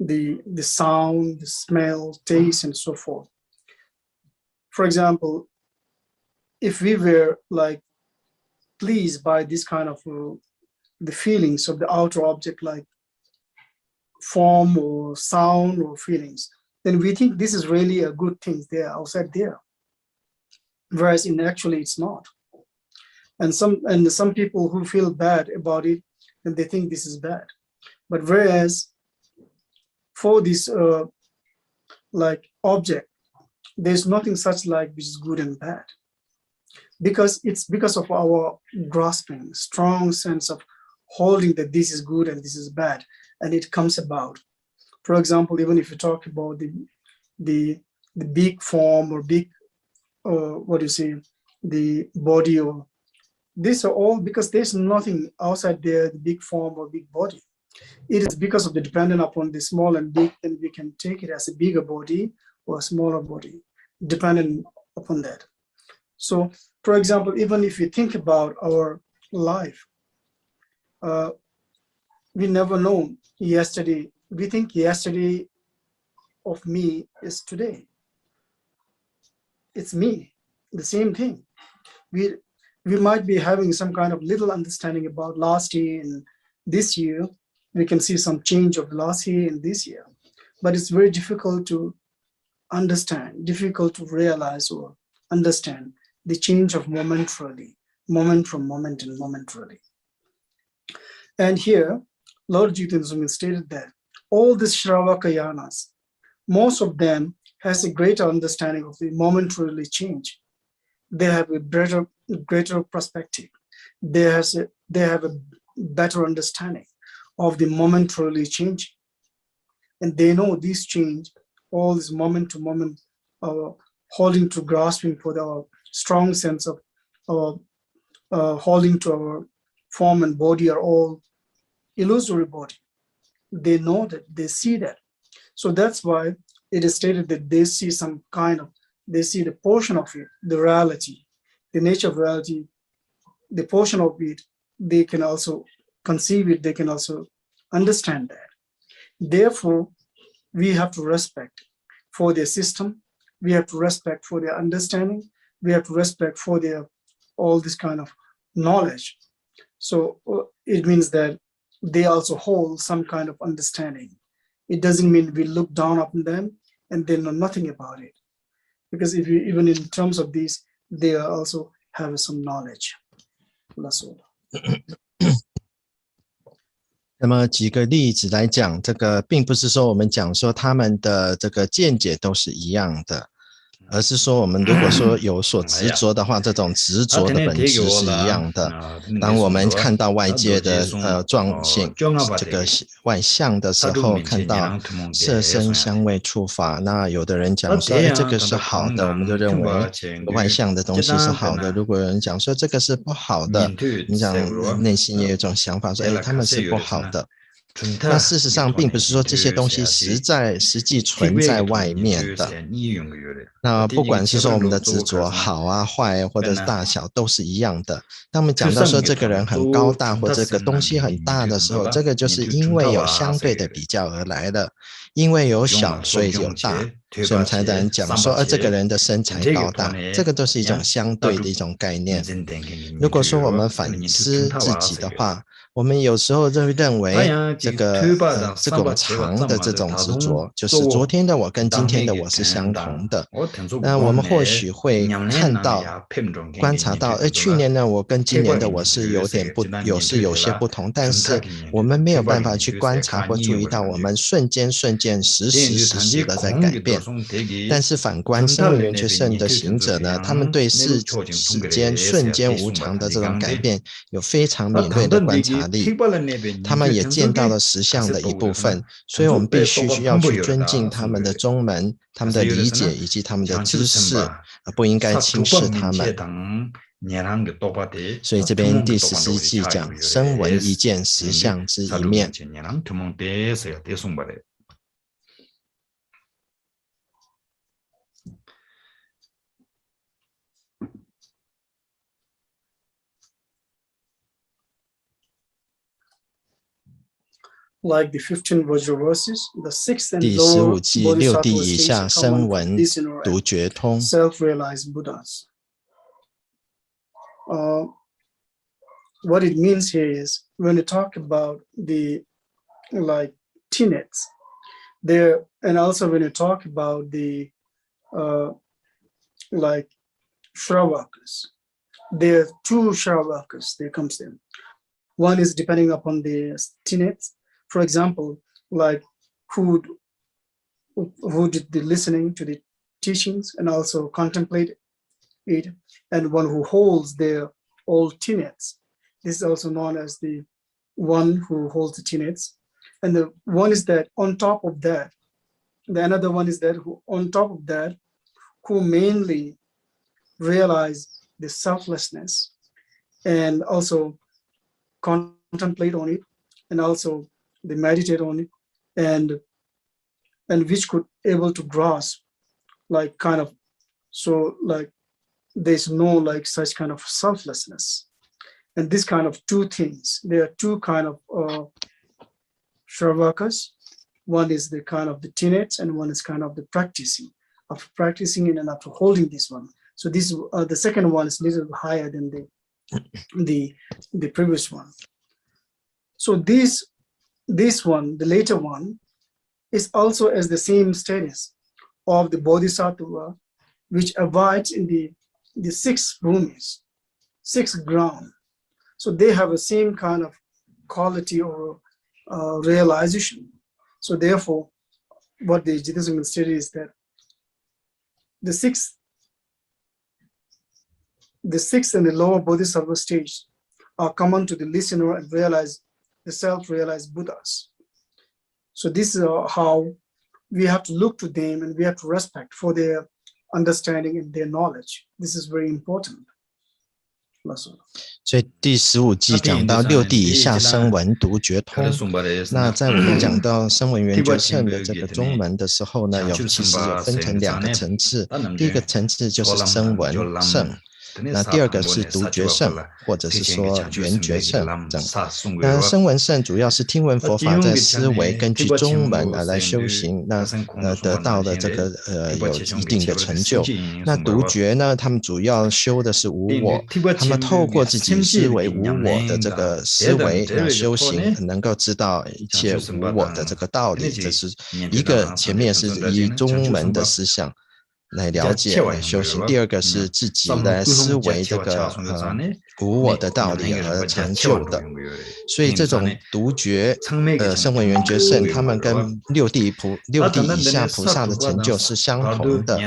the sound, the smell, taste, and so forth. For example, if we were like pleased by this kind of the feelings of the outer object, like form or sound or feelings, then we think this is really a good thing there outside there, whereas in actually it's not. And some people who feel bad about it, and they think this is bad. But whereas for this like object, there's nothing such like which is good and bad. Because it's because of our grasping, strong sense of holding that this is good and this is bad, and it comes about. For example, even if you talk about the big form or big, what do you say, the body, or these are all because there's nothing outside there, the big form or big body. It is because of the dependent upon the small and big, and we can take it as a bigger body or a smaller body, dependent upon that. So, for example, even if we think about our life, we never know yesterday. We think yesterday of me is today. It's me, the same thing. We might be having some kind of little understanding about last year and this year. We can see some change of last year and this year, but it's very difficult to understand, difficult to realize or understand the change of momentarily, moment from moment and momentarily. And here, Lord Jitendra Swami stated that all these Shravakayanas, most of them has a greater understanding of the momentarily change. They have a greater perspective. They have a better understanding of the momentarily changing. And they know this change, all this moment to moment, holding to grasping for the strong sense of holding to our form and body are all illusory body. They know that, they see that. So that's why it is stated that they see some kind of, they see the portion of it, the reality, the nature of reality, the portion of it, they can also conceive it, they can also understand that. Therefore, we have to respect for their system, we have to respect for their understanding, we have to respect for their all this kind of knowledge. So it means that they also hold some kind of understanding. It doesn't mean we look down upon them and they know nothing about it. Because if you, even in terms of these, they also have some knowledge. That's all. 那么举个例子来讲，这个并不是说我们讲说他们的这个见解都是一样的，而是说我们如果说有所执着的话，这种执着的本质是一样的。当我们看到外界的状性，这个外相的时候，看到色声香味触法，那有的人讲说这个是好的，我们就认为外相的东西是好的。如果有人讲说这个是不好的，你讲内心也有一种想法说他们是不好的。那事实上并不是说这些东西实际存在外面的，那不管是说我们的执着好啊坏或者是大小都是一样的。当我们讲到说这个人很高大或这个东西很大的时候，这个就是因为有相对的比较而来的，因为有小所以有大，所以我们才能讲说这个人的身材高大，这个都是一种相对的一种概念。如果说我们反思自己的话，我们有时候就会认为这个我们常的这种执着，就是昨天的我跟今天的我是相同的。那我们或许会看到观察到去年的我跟今年的我是有些不同，但是我们没有办法去观察或注意到我们瞬间时时的在改变。但是反观声闻缘觉圣的行者呢，他们对世间瞬间无常的这种改变有非常敏锐的观察力，他们也见到了实相的一部分，所以我们必须要去尊敬他们的宗门，他们的理解以及他们的知识，而不应该轻视他们。所以这边第14记讲声闻一见实相之一面。Like the 15 Vajra verses, the 6th and 第 lower 15记6地以下声闻独觉通 self-realized Buddhas. What it means here is when you talk about the like tenets there, and also when you talk about the like Shravakas, there are two Shravakas that comes in. One is depending upon the tenets. For example, like who did the listening to the teachings and also contemplate it, and one who holds their old tenets. This is also known as the one who holds the tenets. And the one is that on top of that, the another one is that who on top of that, who mainly realize the selflessness and also contemplate on it, and also they meditate on it, and which could able to grasp like kind of, so like there's no like such kind of selflessness. And this kind of two things, there are two kind of Shravakas. One is the kind of the tenets, and one is kind of the practicing it and after holding this one. So this the second one is a little higher than the previous one. So this one, the later one, is also as the same status of the Bodhisattva, which abides in the 6 bhumis, 6 ground. So they have the same kind of quality or realization. So therefore, what the Jidasangam stated is that the sixth and the lower bodhisattva stage are common to the listener and the self-realized Buddhas. So this is how we have to look to them and we have to respect for their understanding and their knowledge. This is very important. 所以第15季讲到六地以下声闻独觉通。那在我们讲到声闻缘觉乘的这个中门的时候呢，其实有分成2个层次。第一个层次就是声闻乘。那第二个是独觉乘，或者是说缘觉乘等。那声闻乘主要是听闻佛法，在思维，根据中门来修行，那得到的这个有一定的成就。那独觉呢，他们主要修的是无我，他们透过自己思维无我的这个思维修行，能够知道一切无我的这个道理。这是一个，前面是以中门的思想来了解来修行，第二个是自己来思维这个无我的道理而成就的。所以这种独觉声闻缘觉乘，他们跟六地以下菩萨的成就是相同的，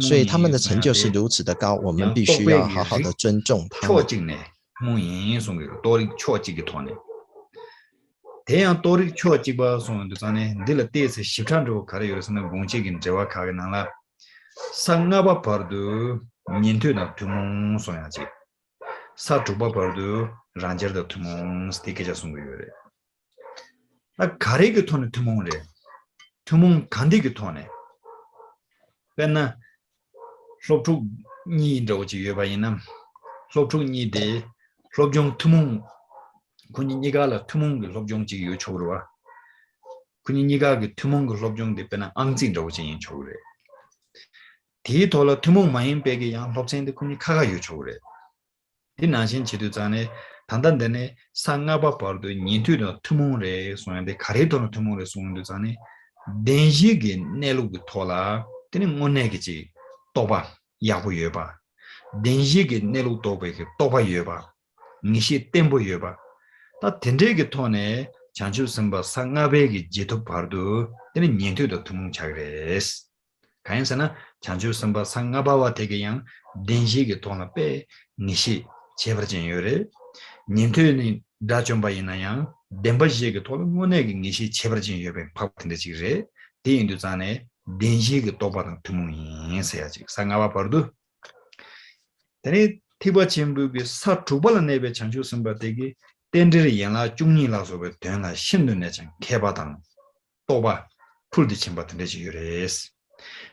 所以他们的成就是如此的高，我们必须要好好的尊重他们。상가바 버도 년토나 투몽 소야지 사투바 버도 란저도 투몽 스티케자 송고요레 아 가레게 토네 투몽레 투몽 간데게 토네 벤나 소투 니로지 여바이나 소투 니데 로종 투몽 군이 니가라 투몽 로종지 요초로와 군이 니가 그 투몽 로종데 베나 앙진로지 요초로레 디 돌아 투몽 마인 베게 양 법생데 군이 카가 요초래 디 나신 지도자네 단단되네 상가바 버도 니투도 투몽레 소인데 가레도는 투몽레 소인도 자네 덴지게 내루고 돌아 되는 모내게지 또바 야부여바 덴지게 내루 또베게 또바 여바 니시 템보 여바 다 덴데게 토네 장주 선바 상가베게 지도 버도 되는 니투도 투몽 차그레스 가연사나 장주 선바 상가바와 대게양 덴지게 돈아 빼 니시 제버진 요래 님토니 다좀바이나양 덴바지게 돈 모네게 니시 제버진 요배 파트인데 지그래 대인도 자네 덴지게 도바는 투몽이 해야지 상가바 버도 데니 티바 침부게 사투발은 내배 장주 선바 대게 덴드리 양라 중니라서베 된라 신도내장 개바당 도바 풀디 침바트인데 지그래스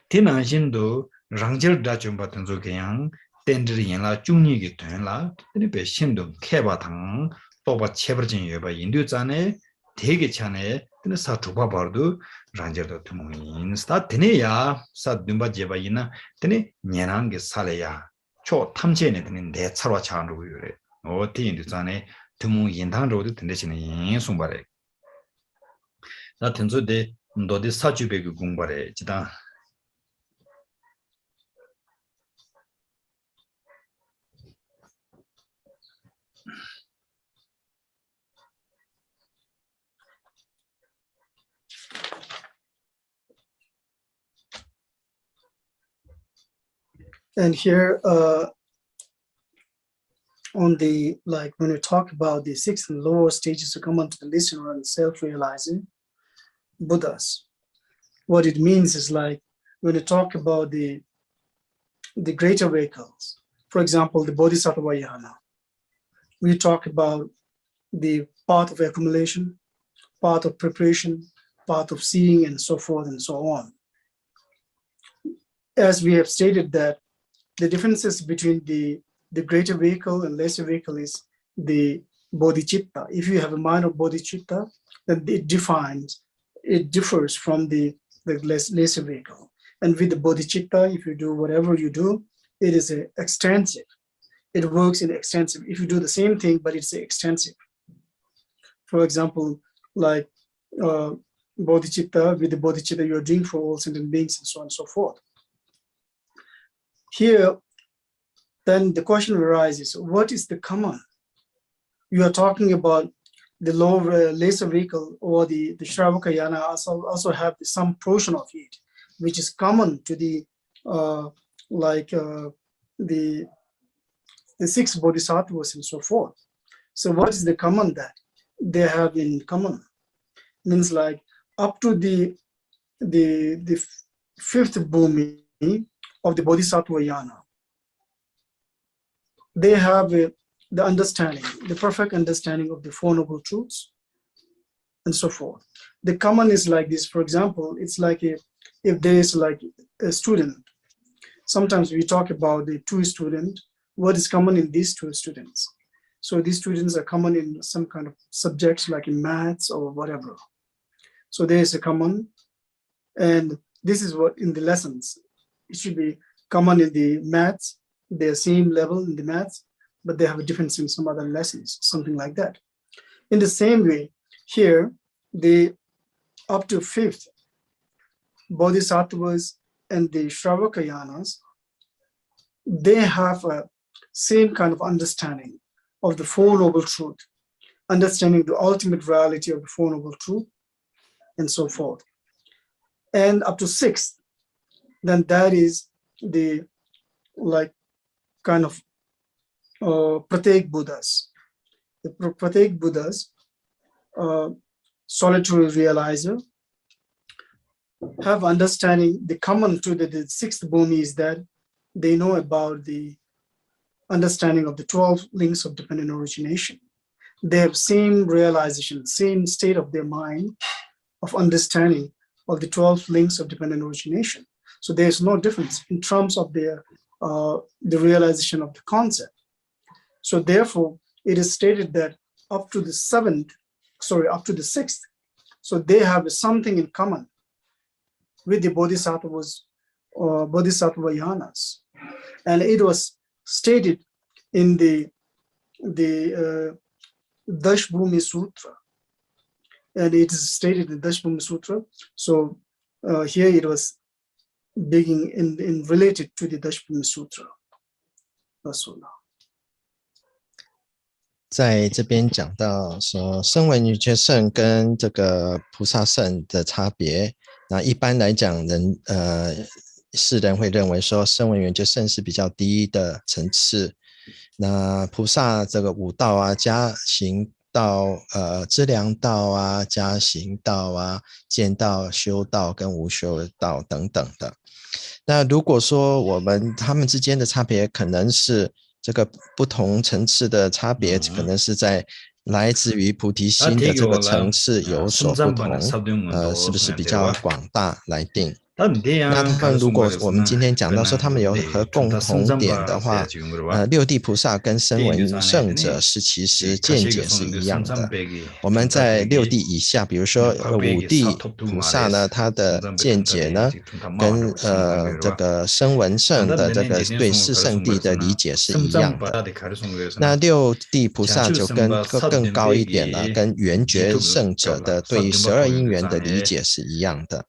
티나신도 랑절 다좀 받은 조개양 텐드리엔라 중니게 된라 근데 신도 개바당 또바 체버진 여바 인도자네 되게 차네 근데 사투바 버도 랑절도 투몽인 스타트네야 사듬바 제바이나 근데 녀난게 살래야 초 탐제네 되는 내 차로 차로 그래 어디 인도자네 투몽 인당로도 된대시네 송바래 나 텐조데 너데 사주베그 공바래 지다 And here on the, like when we talk about the 6th and lower stages to come onto the listener and self-realizing Buddhas, what it means is like when we talk about the greater vehicles, for example, the Bodhisattva Vayana, we talk about the path of accumulation, path of preparation, path of seeing, and so forth and so on. As we have stated that the differences between the greater vehicle and lesser vehicle is the bodhicitta. If you have a mind of bodhicitta, then it differs from the lesser vehicle. And with the bodhicitta, if you do whatever you do, it is extensive. It works in extensive. If you do the same thing, but it's extensive. For example, like bodhicitta, with the bodhicitta, you're doing for all sentient beings and so on and so forth. Here, then the question arises, what is the common? You are talking about the lesser vehicle or the Shravakayana also have some portion of it, which is common to the six bodhisattvas and so forth. So what is the common that they have in common? Means like up to the fifth bhumi of the bodhisattva yana, they have the understanding, the perfect understanding of the Four Noble Truths and so forth. The common is like this. For example, it's like if there is like a student, sometimes we talk about the two students, what is common in these two students? So these students are common in some kind of subjects like in maths or whatever. So there is a common, and this is what in the lessons, it should be common in the maths, they're same level in the maths, but they have a difference in some other lessons, something like that. In the same way, here, the up to fifth bodhisattvas and the Shravakayanas, they have a same kind of understanding of the Four Noble Truth, understanding the ultimate reality of the Four Noble Truth, and so forth. And up to sixth, then that is the like kind of Pratyek Buddhas. The Pratyek Buddhas, solitary realizer, have understanding. The common to the sixth bhumi is that they know about the understanding of the 12 links of dependent origination. They have same realization, same state of their mind of understanding of the 12 links of dependent origination. So there's no difference in terms of their the realization of the concept. So therefore, it is stated that up to the sixth, so they have something in common with the bodhisattvas or bodhisattva yanas. And it was stated in the Dashbhumi Sutra. And it is stated in Dashbhumi Sutra. So here it was being in related to the Dashbhumi Sutra. That's all. 在这边讲到说声闻缘觉乘跟这个菩萨乘的差别，那一般来讲世人会认为说声闻缘觉乘是比较低的层次，那菩萨这个五道啊、加行道、资粮道啊、加行道啊、见道、修道跟无修道等等的。那如果说他们之间的差别可能是这个不同层次的差别，可能是在来自于菩提心的这个层次有所不同，是不是比较广大来定？那他们如果我们今天讲到说他们有何共同点的话，六地菩萨跟声闻圣者是其实见解是一样的。我们在六地以下，比如说五地菩萨呢，他的见解呢，跟这个声闻圣的这个对四圣谛的理解是一样的。那六地菩萨就更高一点了，跟缘觉圣者的对于12因缘的理解是一样的。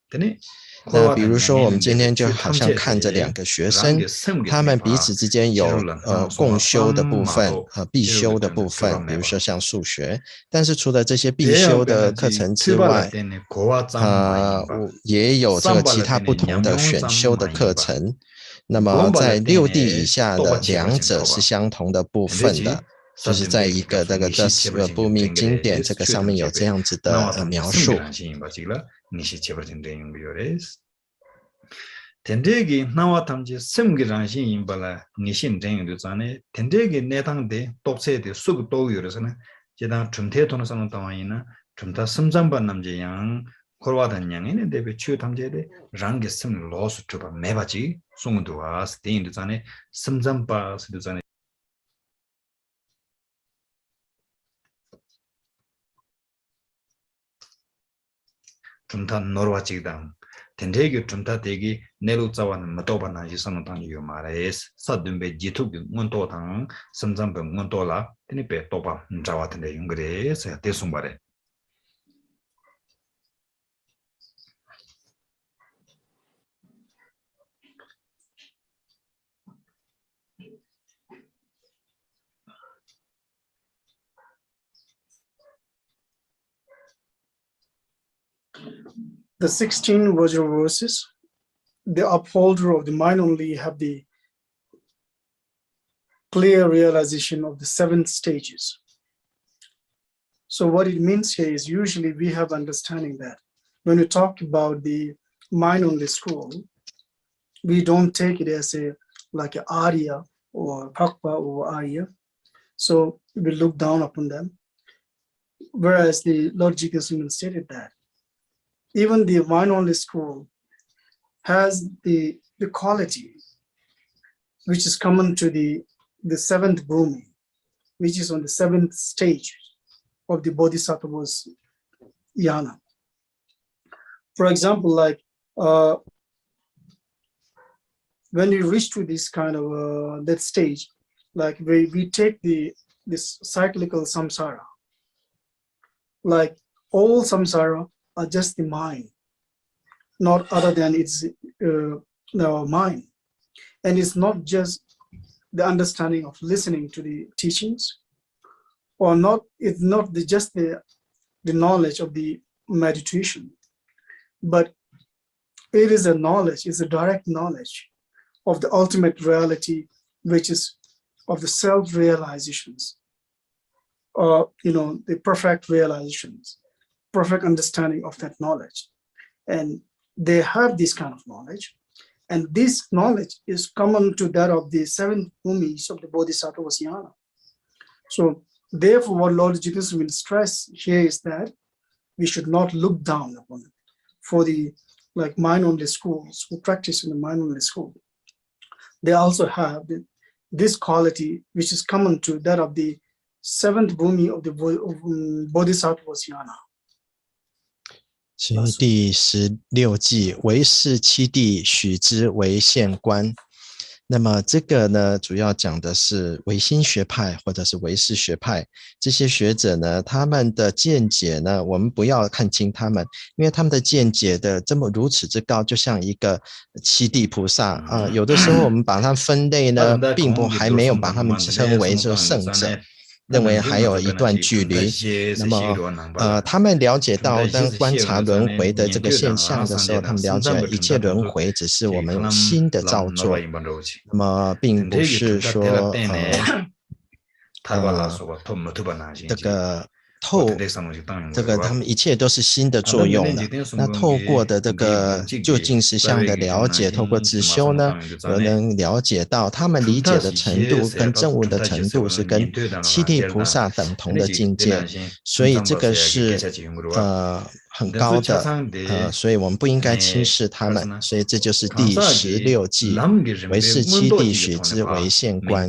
那比如说我们今天就好像看着两个学生，他们彼此之间有共修的部分和必修的部分，比如说像数学，但是除了这些必修的课程之外，也有这个其他不同的选修的课程。那么在六地以下的两者是相同的部分的，就是在一个这个部密经典这个上面有这样子的描述。텐데기 나와 탐지 sem기랑신 임발라 니신 쟁도 자네 텐데기 내당데 똑세데 수고 도요르서는 제가 줌태도는 사는 동안이나 줌다 섬잠반 남제양 걸와단 양에는 대비 치유 탐제데 랑게 심 로스 투바 매바지 송도와 스테인도 자네 섬잠바스도 자네 줌다 노르와지당 텐데기 줌다 대기 내루자와는 마도바나 지선은 요마레스 사든베 지투비 문도당 섬잠베 문도라 테니베 도바 자와텐데 용그레스 대송바레 the 16 Vajra verses, the upholder of the mind only have the clear realization of the 7 stages. So what it means here is usually we have understanding that when we talk about the mind only school, we don't take it as like an Arya or Pakpa or Arya. So we look down upon them. Whereas the Lord Jesus stated that even the mind only school has the quality which is common to the 7th bhumi, which is on the 7th stage of the Bodhisattva's yana. For example, like when you reach to this kind of that stage, like we take this cyclical samsara, like all samsara are just the mind, not other than it's our mind. And it's not just the understanding of listening to the teachings, or not, it's not just the knowledge of the meditation, but it is a knowledge, it's a direct knowledge of the ultimate reality, which is of the self-realizations, or the perfect realizations, perfect understanding of that knowledge. And they have this kind of knowledge, and this knowledge is common to that of the 7 bhumis of the Bodhisattva's yana. So therefore, what Lord Jesus will stress here is that we should not look down upon it. For the like mind-only schools who practice in the mind-only school, they also have this quality which is common to that of the 7th bhumi of the Bodhisattva's yana. 所以第16计唯是七地许之为现观。那么这个呢，主要讲的是唯心学派或者是唯识学派这些学者呢，他们的见解呢，我们不要看轻他们，因为他们的见解的如此之高，就像一个七地菩萨啊，有的时候我们把它分类呢，并还没有把他们称为说圣者。认为还有一段距离，那么他们了解到当观察轮回的这个现象的时候，他们了解一切轮回只是我们心的造作，那么并不是说这个他们一切都是心的作用的。那透过的这个究竟实相的了解，透过自修呢，有能了解到他们理解的程度跟证悟的程度是跟七地菩萨等同的境界，所以这个是很高的，所以我们不应该轻视他们，所以这就是第16计，唯是七地许之为现观。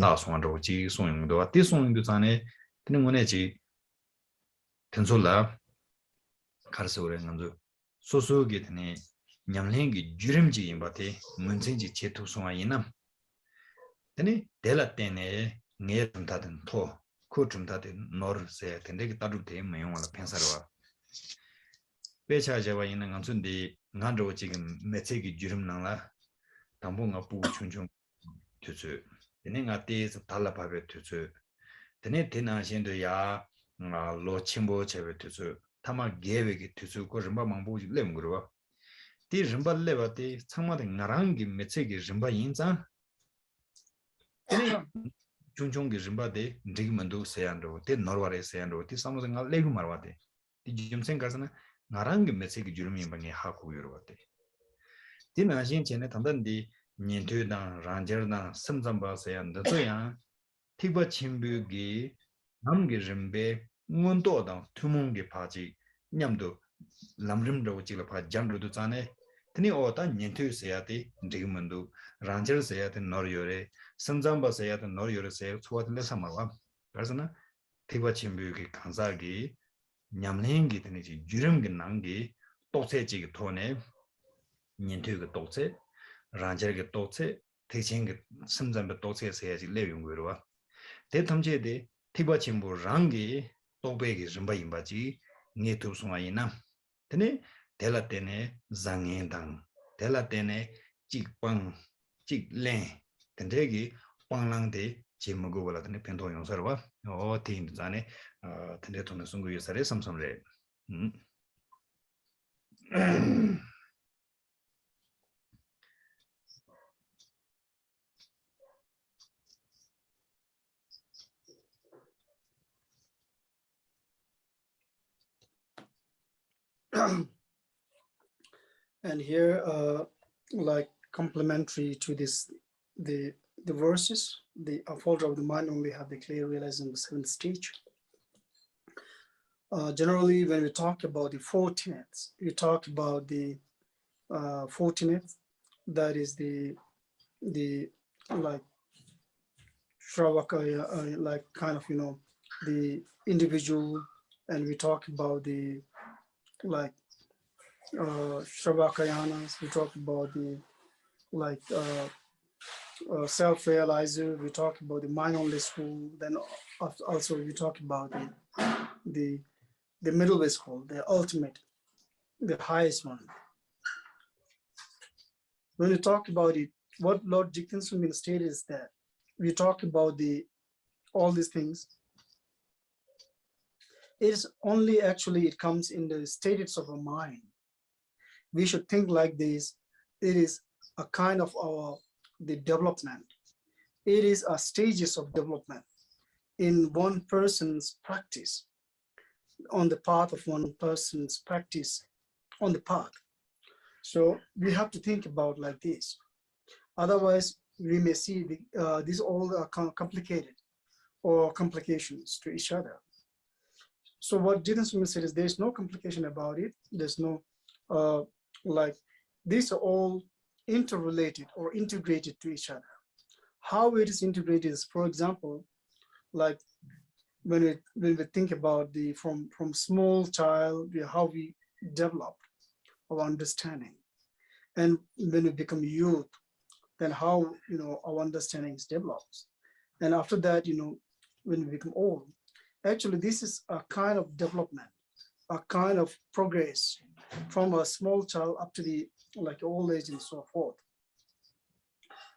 텐솔라 가르소래 간도 소소게 되네 냠랭기 주름지 임바테 문생지 제투송아 이남 되네 델라 때네 네 좀다든 토 코좀다든 노르세 텐데기 따르데 메용을 펜사로와 배차자와 있는 간순디 간도 지금 매체기 주름낭라 담봉아 부 춘춘 투수 되네가 때에서 달라바베 투수 되네 되나신도야 로 침보 제베 투수 타마 게베기 투수 고 림바 망보지 렘그로 디 림바 레바티 창마데 나랑기 메체기 림바 인자 중중기 림바데 디기만도 세안도 데 너와레 세안도 디 사무생가 레구 말와데 디 짐생가스나 나랑기 메체기 주름이 방에 하고 요러와데 디나신 전에 단단디 닌투나 란저나 섬잠바 세안도 또야 티버 침부기 남게 림베 원도당 투몽게 파지 냠도 람림도 지라 파 잠르도 자네 tani ota nyentu sayate digmandu ranger sayate noryore samjamba sayate noryore say chuatle samarwa persona tiba chimbu ki kansagi nyamlengi tani ji jurum gi nangi tokse ji tone nyentu gi tokse ranger gi tokse teaching gi samjamba tokse sayaji leyungwerwa te tamje de tiba chimbu rangi tokbe gi rimba imbaji ngetu sumayina tani Tela tene zangendang, tela tene jikpang, jiklen, tendegi panglang de jimugu wala tene pento yongsarwa, o tin zane, tende tone sungu yusare samsamre. And here, like complementary to this, the verses, the unfolder of the mind only have the clear realizing the seventh stage. Generally, when we talk about the 4 tenets, we talk about the 4 tenets. That is the like Shravaka, like kind of, you know, the individual, and we talk about the like Shravakayanas, we talk about the like self-realizer, we talk about the mind-only school, then also we talk about the middle way school, the ultimate, the highest one. When we talk about it, what Lord Jigten Sumin stated is that we talk about all these things. It is only actually it comes in the states of our mind. We should think like this. It is a kind of the development. It is a stages of development in one person's practice, on the path of one person's practice on the path. So we have to think about like this. Otherwise, we may see these all are complicated or complications to each other. So what Jigten Sumit said is there's no complication about it. There's no like these are all interrelated or integrated to each other. How it is integrated is, for example, like when we think about from small child, how we develop our understanding, and when we become youth, then how, you know, our understanding develops, and after that, you know, when we become old, actually this is a kind of development, a kind of progress from a small child up to the like old age and so forth.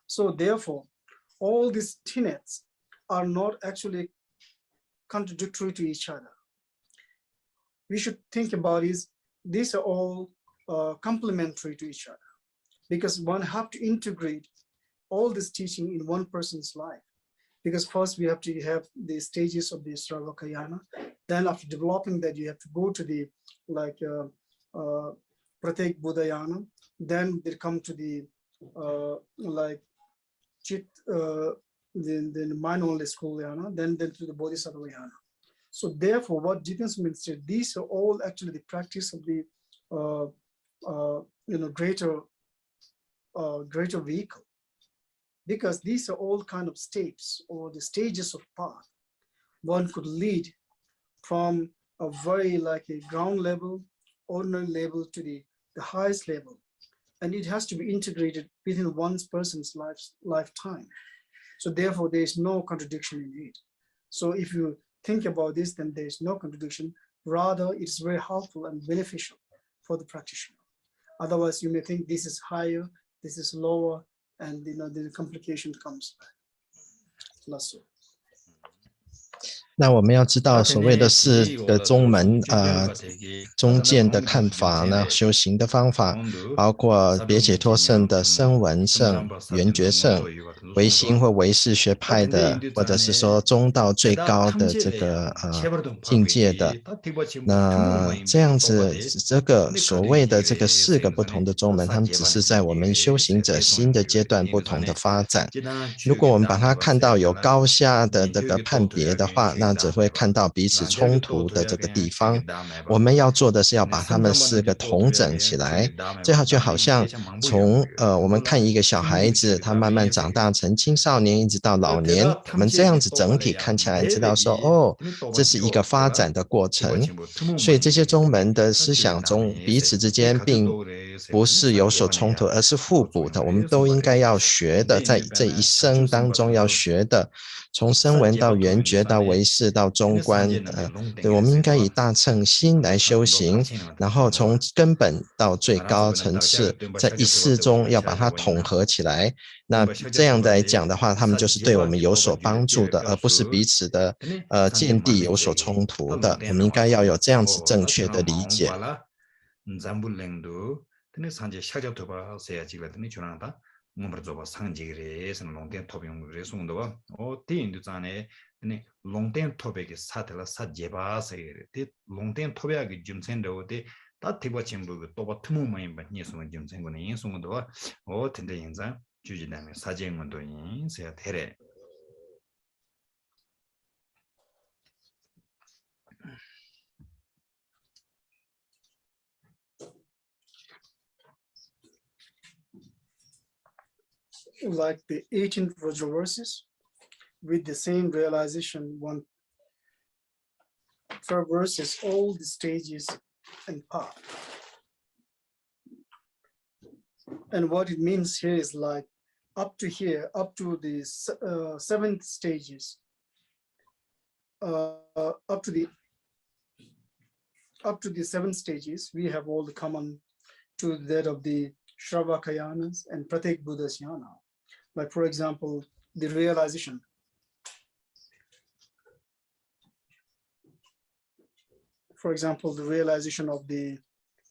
So therefore, all these tenets are not actually contradictory to each other. We should think about is these are all complementary to each other, because one have to integrate all this teaching in one person's life. Because first we have to have the stages of the Sravakayana. Then after developing that, you have to go to the like Pratek Buddhayana. Then they come to the like Chit, the mind-only school yana. Then to the Bodhisattva yana. So therefore, what Jigten Sumit said, these are all actually the practice of the you know, greater vehicle. Because these are all kind of steps or the stages of path. One could lead from a very like a ground level, ordinary level to the highest level. And it has to be integrated within one person's lifetime. So therefore, there is no contradiction in it. So if you think about this, then there is no contradiction. Rather, it's very helpful and beneficial for the practitioner. Otherwise, you may think this is higher, this is lower, and you know the complication comes back. Less so. 那我们要知道所谓的4个宗门中见的看法呢，修行的方法包括别解脱圣的声闻圣、缘觉圣、唯心或唯识学派的，或者是说中道最高的这个境界的。那这样子，这个所谓的这个4个不同的宗门，他们只是在我们修行者新的阶段不同的发展。如果我们把它看到有高下的这个判别的话，那只会看到彼此冲突的这个地方。我们要做的是要把他们4个统整起来，最好就好像从我们看一个小孩子，他慢慢长大成青少年，一直到老年，我们这样子整体看起来知道说，哦，这是一个发展的过程。所以这些宗门的思想中彼此之间并不是有所冲突，而是互补的。我们都应该要学的，在这一生当中要学的，从声闻到缘觉到唯识到中观，对，我们应该以大乘心来修行，然后从根本到最高层次，在一世中要把它统合起来。那这样来讲的话，他们就是对我们有所帮助的，而不是彼此的见地有所冲突的。我们应该要有这样子正确的理解。 잠불랭도 근데 산제 샤잡도바 세야지거든요. 주랑다 몸으로 상지그래서 롱텐 토빙을 송도가 어디인도 전에 근데 롱텐 토백이 사텔라 사제바세 롱텐 토백이 좀 센도데 다 티바 침부 또바 트무마인 바니 송은 좀 생고네 송도가 텐데 인자 주지다면 사제응원도 인세야 테레 like the 18th verses, with the same realization, traverses all the stages and path. And what it means here is like up to here, up to the 7th stages, up to the 7 stages, we have all the common to that of the Shravakayanas and Pratek Buddhas Yana. Like, for example, the realization. For example, the realization of the,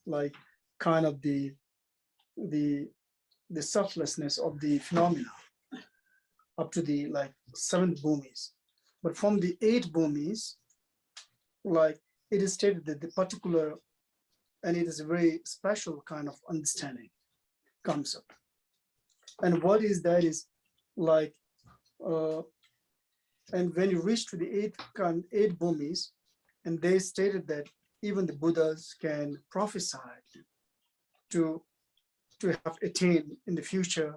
like, kind of the selflessness of the phenomena up to the, like, 7th bhumis. But from the 8 bhumis, like, it is stated that the particular, and it is a very special kind of understanding comes up. And what is that is like, and when you reach to the 8 bhumis, and they stated that even the Buddhas can prophesy to have attained in the future,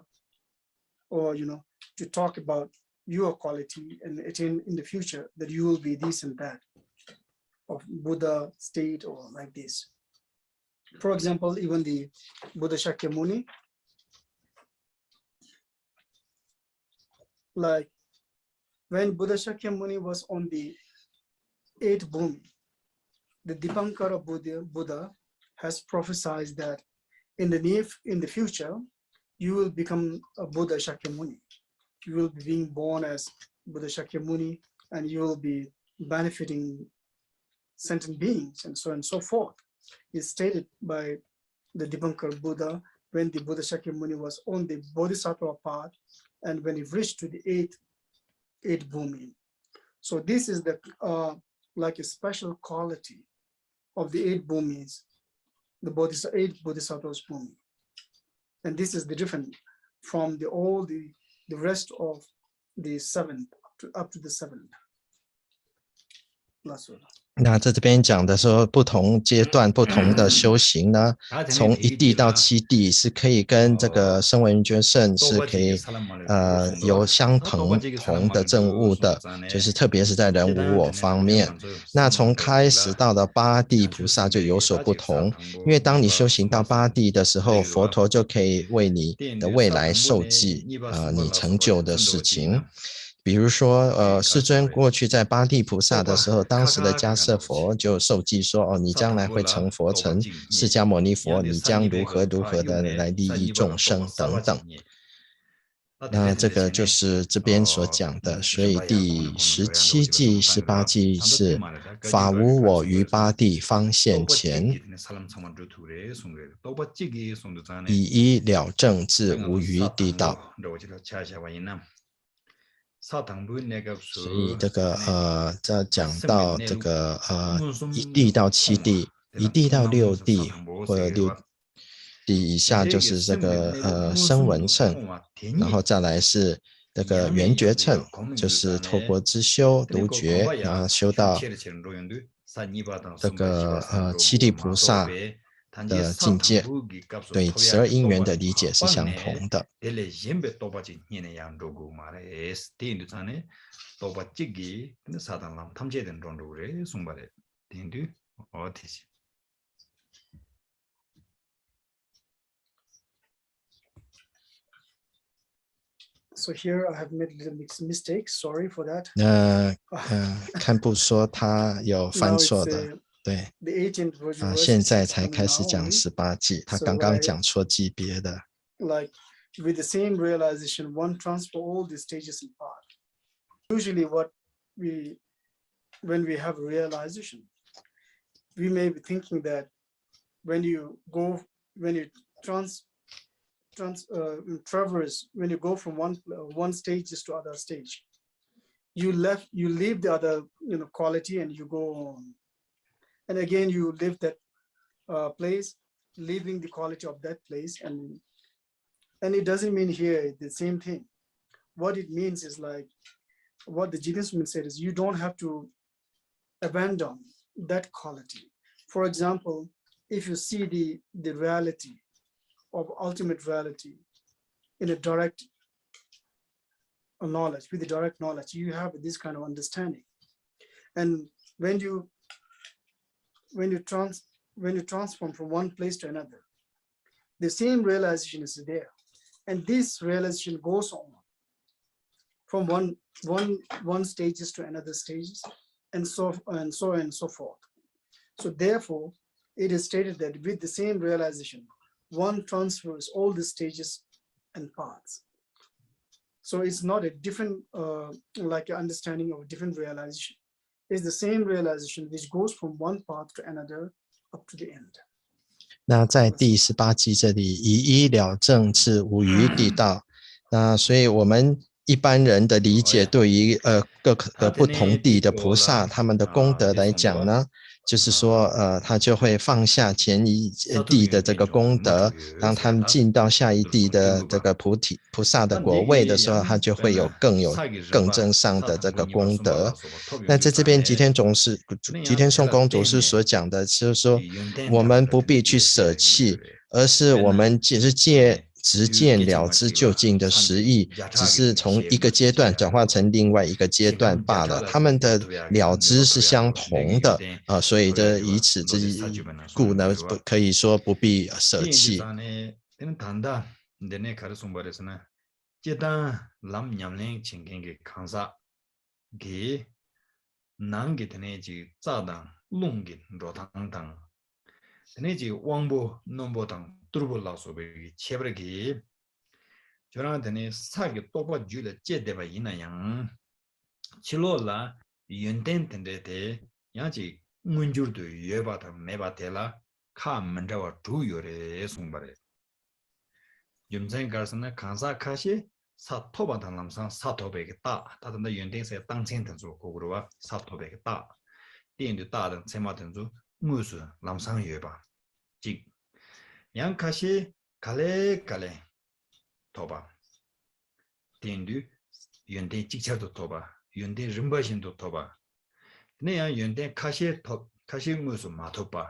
or, you know, to talk about your quality and attain in the future that you will be this and that of Buddha state or like this. For example, even the Buddha Shakyamuni, like when Buddha Shakyamuni was on the 8th bhumi, the Dipankara Buddha has prophesied that in the future, you will become a Buddha Shakyamuni. You will be being born as Buddha Shakyamuni, and you will be benefiting sentient beings and so on and so forth. It's stated by the Dipankara Buddha when the Buddha Shakyamuni was on the Bodhisattva path, and when he reached to the 8th bhumi. So this is the like a special quality of the 8 bhumis, the 8 Bodhisattvas bhumi. And this is the different from the rest of the 7th up to the 7th. Last one. 那在这边讲的说，不同阶段、不同的修行呢，从1地到7地是可以跟这个声闻觉圣是可以有相同的证悟的，就是特别是在人无我方面。那从开始到了8地菩萨就有所不同，因为当你修行到8地的时候，佛陀就可以为你的未来受记你成就的事情。比如说，世尊过去在8地菩萨的时候，当时的迦叶佛就受记说，你将来会成佛，成释迦牟尼佛，你将如何的来利益众生等等。那这个就是这边所讲的，所以第17记、18记是法无我于8地方现前，以一了正自无余地道。所以这个在讲到这个1地到7地，1地到6地或者6地以下就是这个声闻乘，然后再来是这个缘觉乘，就是透过知修独觉，然后修到这个7地菩萨的境界，对12因缘的理解是相同的。So here I have made a little mistake. Sorry for that. 堪布说他有犯错的。对，现在才开始讲18记，他刚刚讲错记别的。Like with the same realization, one transfer all the stages in part. Usually, when we have realization, we may be thinking that when you go, when you traverse, when you go from one stage to other stage, you leave the other quality and you go on, and again you leave that place, leaving the quality of that place, and it doesn't mean here the same thing. What it means is like what the Jigisman said is you don't have to abandon that quality. For example, if you see the reality of ultimate reality in a direct knowledge, with the direct knowledge, you have this kind of understanding. And when you transform from one place to another, the same realization is there, and this realization goes on from one stages to another stages, and so on and so forth. So therefore, it is stated that with the same realization, one transfers all the stages and paths. So it's not a different like understanding of different realization. It's the same realization which goes from one path to another up to the end. 那在第18集这里，以一了正至无余地道。那所以我们一般人的理解，对于各个不同地的菩萨他们的功德来讲呢，就是说他就会放下前一地的这个功德，当他们进到下一地的这个菩萨的果位的时候，他就会有更增上的这个功德。那在这边吉天颂公祖师所讲的就是说，我们不必去舍弃，而是我们只是直见了知究竟的实义，只是从一个阶段转化成另外一个阶段罢了。他们的了知是相同的所以这以此之故呢，可以说不必舍弃。turbo la so be chebre gi joran de sa ge to ba ju le je de ba yin na yang chilo la yenten ten de ya ji ngun jur de ye ba ta me ba de la kha man da wa du yo re sung ba re yum zen gar san na kan sa kha shi sa to ba dan lam san sa to be ge ta ta de yenten se dang chen ten zo ko ro wa sa to be ge ta dian de da de chen ma ten zo ngu su lam sang ye ba ji yang kashi kale toba tendu yonde jikchado toba yonde rimbashindo toba ne yang yonde kashi musu matoba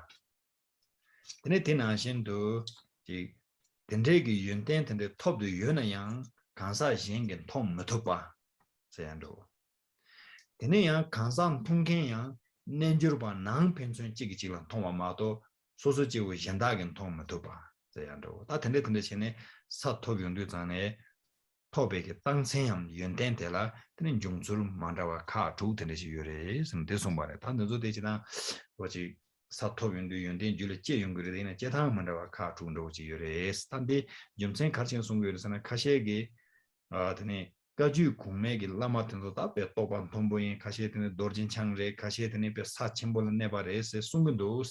ne tenashindo ji tendegi yonde tende top de yona yang kansa shengen tom matoba sayando tene yang kansa tongken yang nenjurba nang pension jigijilan toma mato 소소 지구 현다gen 통마 도바 자야로 다 텐데 전에 사토 용도 전에 토백의 땅생함 연된데라 되는 중줄 만다와 카 주된데시 요래 선대송 말에 단도도 되지나 뭐지 사토 용도 연된 줄에 제 연구를 되는 제당 만다와 카 주도지 요래 스탄데 점생 가르치는 송교에서는 카시에게 되네 가주 공매기 라마튼도 답에 또반 돈보인 가시에드는 노르진 창레 가시에드는 뼈 사침볼은 네바레스 순근도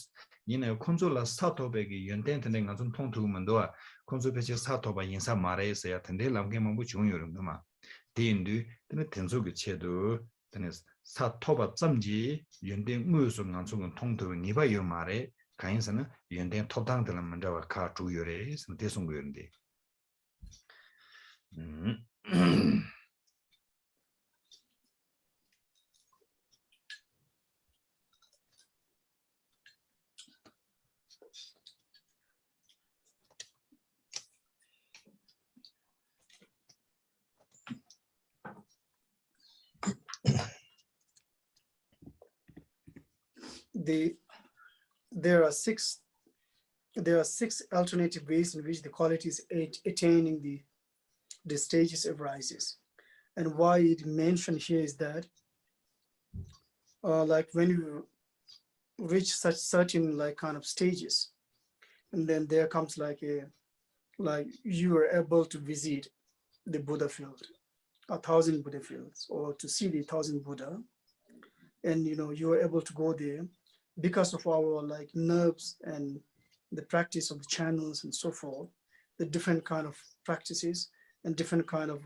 이내 콘솔라 사토백이 연된된 것은 통투문도 콘솔페치 사토바 인사 마레스야 텐데 람게만 부 중요름도마 대인도 되는 텐소기 체도 되는 사토바 점지 연된 무슨 간송은 통투 니바요 마레 가인선은 연된 토당들은 먼저와 카 주요래 선대송고인데 there are six alternative ways in which the qualities attaining the stages arises, and why it mentioned here is that like when you reach such certain like kind of stages, and then there comes like you are able to visit the Buddha field, 1,000 Buddha fields, or to see the 1,000 Buddha, and you are able to go there because of our like nerves and the practice of the channels and so forth, the different kind of practices and different kind of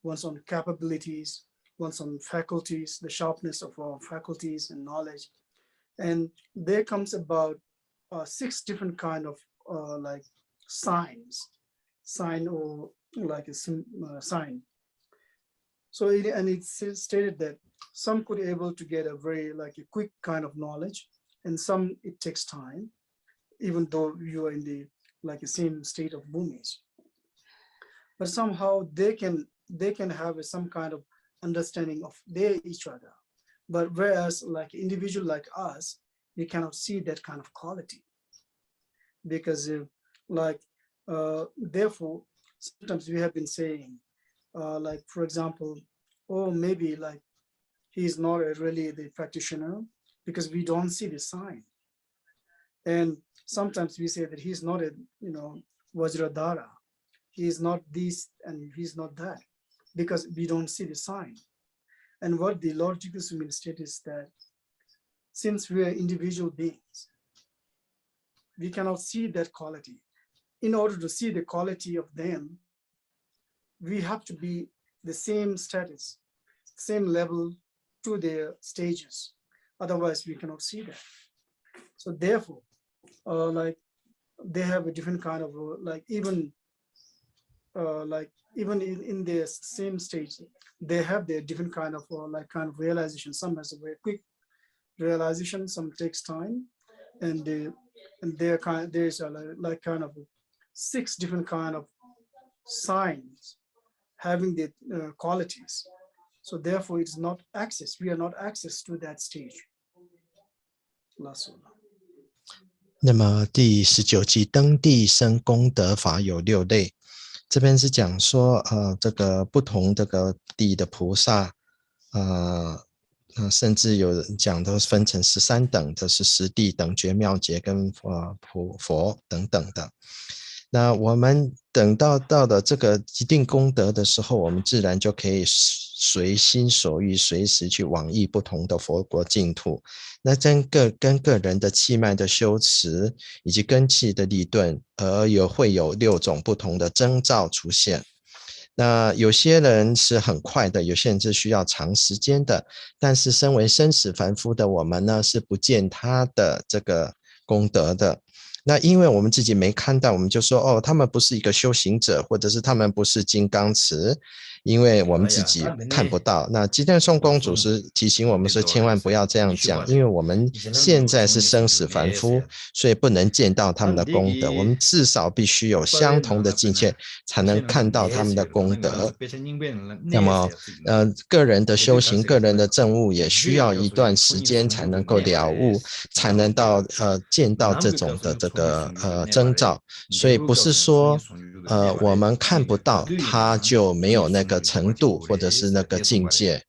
one's on capabilities, one's on faculties, the sharpness of our faculties and knowledge. And there comes about 6 different kind of sign or like a sign. So it's stated that some could be able to get a very a quick kind of knowledge, and some it takes time, even though you are in the the same state of bhumis. But somehow they can have some kind of understanding of each other. But whereas individual like us, we cannot see that kind of quality, because therefore sometimes we have been saying for example, oh, maybe he is not really the practitioner because we don't see the sign. And sometimes we say that he's not a Vajradhara, he is not this and he's not that, because we don't see the sign. And what the Lord Jesus will state is that since we are individual beings, we cannot see that quality. In order to see the quality of them, we have to be the same status, same level to their stages. Otherwise, we cannot see that. So therefore, they have a different kind of even in their same stage, they have their different kind of realization. Some has a very quick realization, some takes time, and there's kind of 6 different kind of signs having the qualities. So therefore, it's not access. We are not access to that stage. Last one. 那么第19集登地生功德法有6类，这边是讲说这个不同这个地的菩萨甚至有人讲都分成13等，这是10地等觉妙觉跟佛等等的。那我们等到了这个一定功德的时候，我们自然就可以随心所欲随时去往诣不同的佛国净土。那跟个人的气脉的修持以及根器的立顿会有6种不同的征兆出现。那有些人是很快的，有些人是需要长时间的，但是身为生死凡夫的我们呢，是不见他的这个功德的。那因为我们自己没看到，我们就说他们不是一个修行者，或者是他们不是金刚持，因为我们自己看不到。那吉田颂公主是提醒我们说，千万不要这样讲，因为我们现在是生死凡夫，所以不能见到他们的功德。我们至少必须有相同的境界，才能看到他们的功德。那么个人的修行，个人的证悟也需要一段时间才能够了悟，才能到见到这种的这个征兆。所以不是说我们看不到他就没有那个程度或者是那个境界。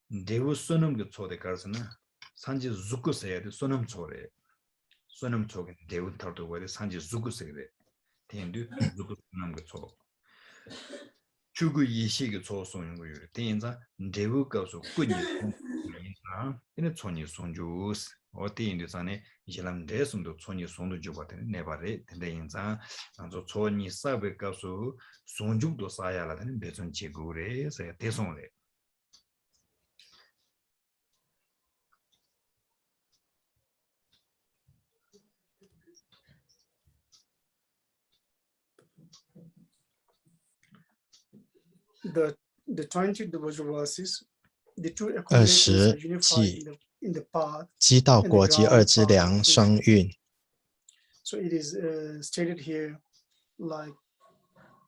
Devu sonam ge chode karsana sanji zuku sayade sonam chore sonam choge devu tardo wade sanji zuku sayade tendu zuku sonam ge cho chugu yishi ge cho sonyu go yure tenza devu kaso kunyi yinza ene choni sonjus o tendu sane yilam desumdo choni sondu juba tene nebare tende yinza anzo choni sabe kaso sonjugdo sayala tene bezon chegure saya tesonre the 20 devotional verses, the two 20 accumulations are unified 即 in the path. 积道果及二资粮双运。 So it is stated here like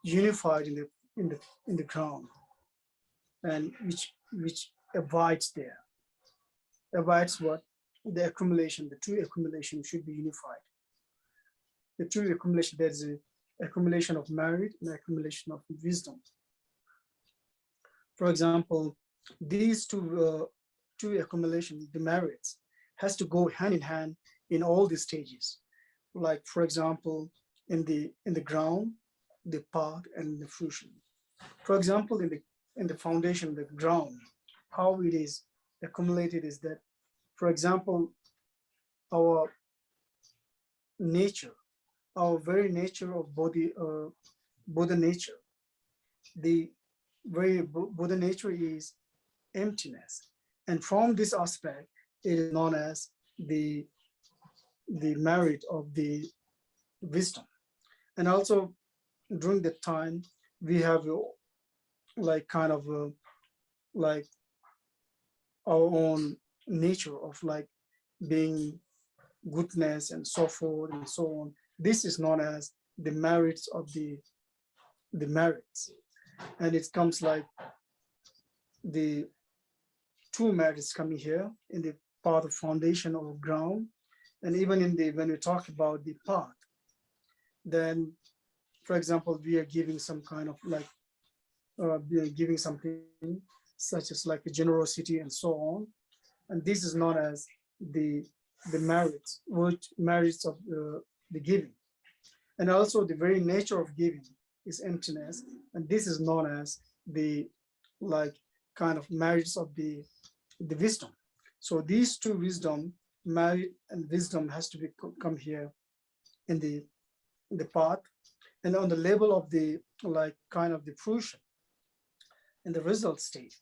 unified in the ground, and which abides there. Abides what? The accumulation, the two accumulation should be unified. The two accumulation, there's a accumulation of merit and accumulation of wisdom. For example, these two accumulations, the merits, has to go hand in hand in all the stages. Like, for example, in the ground, the path, and the fruition. For example, in the foundation, the ground, how it is accumulated is that, for example, our nature, our very nature of body, Buddha nature, the very Buddha nature is emptiness, and from this aspect, it is known as the merit of the wisdom. And also during that time, we have like kind of like our own nature of like being goodness and so forth and so on. This is known as the merits of the merits, and it comes like the two merits coming here in the part of foundation or ground, and even in the when we talk about the path, then for example we are giving some kind of like we are giving something such as like a generosity and so on, and this is known as the merits, which merits of the giving. And also the very nature of giving is emptiness, and this is known as the like kind of merits of the wisdom. So these two wisdom, merit and wisdom, has to be come here in the path, and on the level of the like kind of the fruition in the result state,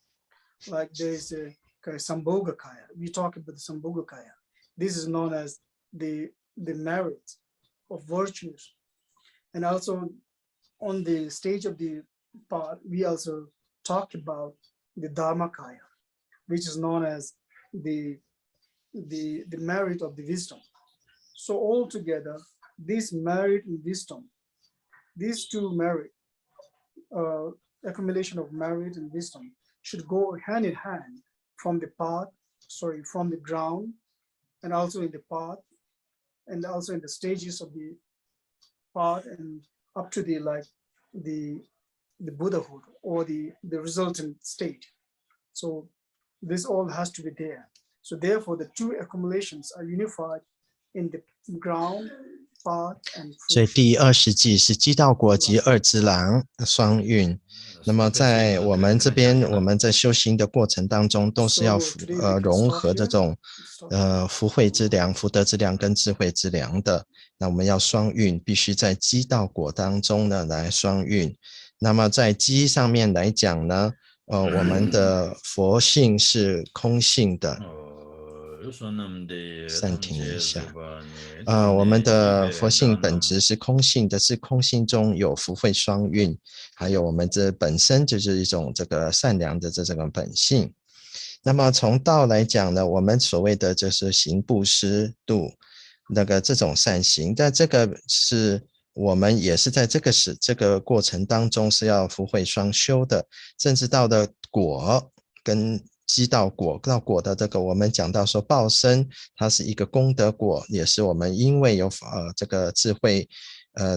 like there is a Sambhogakaya. We talk about the Sambhogakaya. This is known as the merit of virtues. And also on the stage of the path, we also talk about the Dharmakaya, which is known as the merit of the wisdom. So altogether, this merit and wisdom, these two merit, accumulation of merit and wisdom should go hand in hand from the path, from the ground, and also in the path, and also in the stages of the path, and up to the like the Buddhahood or the resultant state. So this all has to be there. So therefore, the two accumulations are unified in the ground, path, and 所以 fruition. 第20计是积道果及二资粮双运。那么在我们这边，我们在修行的过程当中，都是要融合这种福慧之粮、福德之粮跟智慧之粮的。那我们要双运，必须在积道果当中呢来双运。那么在积上面来讲呢，我们的佛性是空性的。暂停一下。我们的佛性本质是空性的，是空性中有福慧双运，还有我们这本身就是一种这个善良的这个本性。那么从道来讲呢，我们所谓的就是行布施度那个这种善行，但这个是我们也是在这个过程当中是要福慧双修的，甚至到的果跟积到果的这个，我们讲到说报身，它是一个功德果，也是我们因为有这个智慧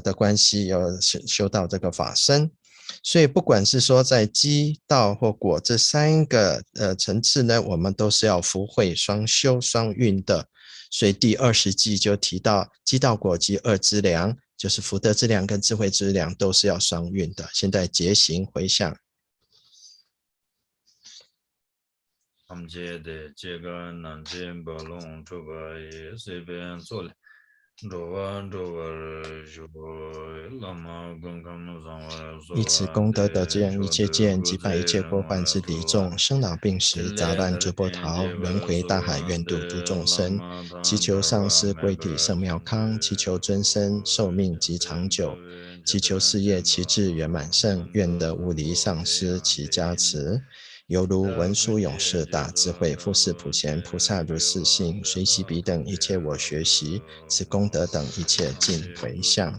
的关系，有修到这个法身。所以不管是说在积道或果这三个层次呢，我们都是要福慧双修双运的。所以第20计就提到积道果及二资粮，就是福德之粮跟智慧之粮都是要双运的。现在结行回向。他们接的这个南京巴龙这个也随便做了，以此功德得见一切见，击败一切过患之敌众，生老病死杂乱诸波涛，轮回大海，愿度诸众生。祈求上师贵体圣妙康，祈求尊生寿命及长久，祈求事业其志圆满胜，愿得无离上师其加持。犹如文殊勇士大智慧复世普贤菩萨如是信，随喜彼等一切我学习，此功德等一切尽回向。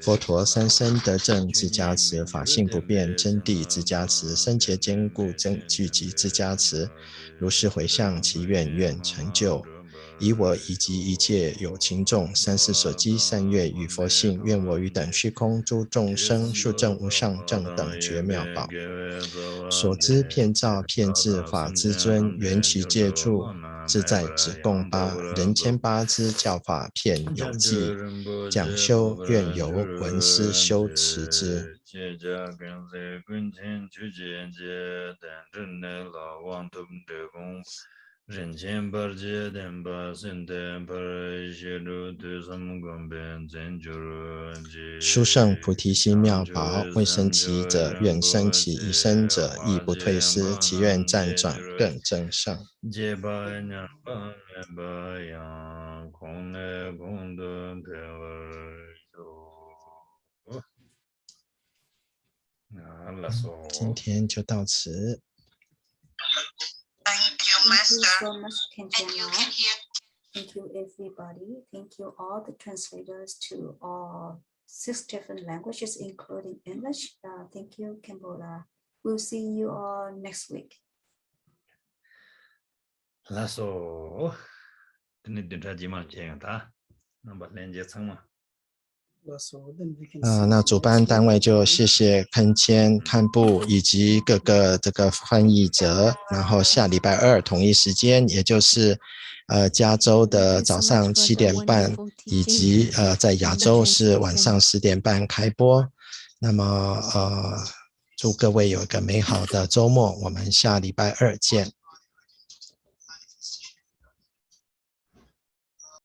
佛陀三身得正之加持，法性不变真谛之加持，深切坚固真具极之加持，如是回向其愿愿成就。以我以及一切有情众三世所积善业与佛性，愿我于等虚空诸众生速证无上正等觉妙宝，所知遍照遍智法之尊，缘起借助自在只供八，人间八之教法遍有记，讲修愿由闻思修持之。人间八戒等八圣等八谢如对三观本真觉殊胜菩提心妙宝，未生其者愿生其，已生者亦不退失，其愿暂转更增上。结巴娘巴巴扬空内空顿培今天就到此。Thank you so much, Kanchana. Thank you, everybody. Thank you, all the translators to all 6 different languages, including English. Thank you, Kimbola. We'll see you all next week. 拉索，你对他几毛钱他，那把链接成吗？那主办单位就谢谢堪千、堪布以及各个这个翻译者，然后下礼拜二同一时间，也就是加州的早上7点半，以及在亚洲是晚上10点半开播。那么祝各位有一个美好的周末，我们下礼拜二见。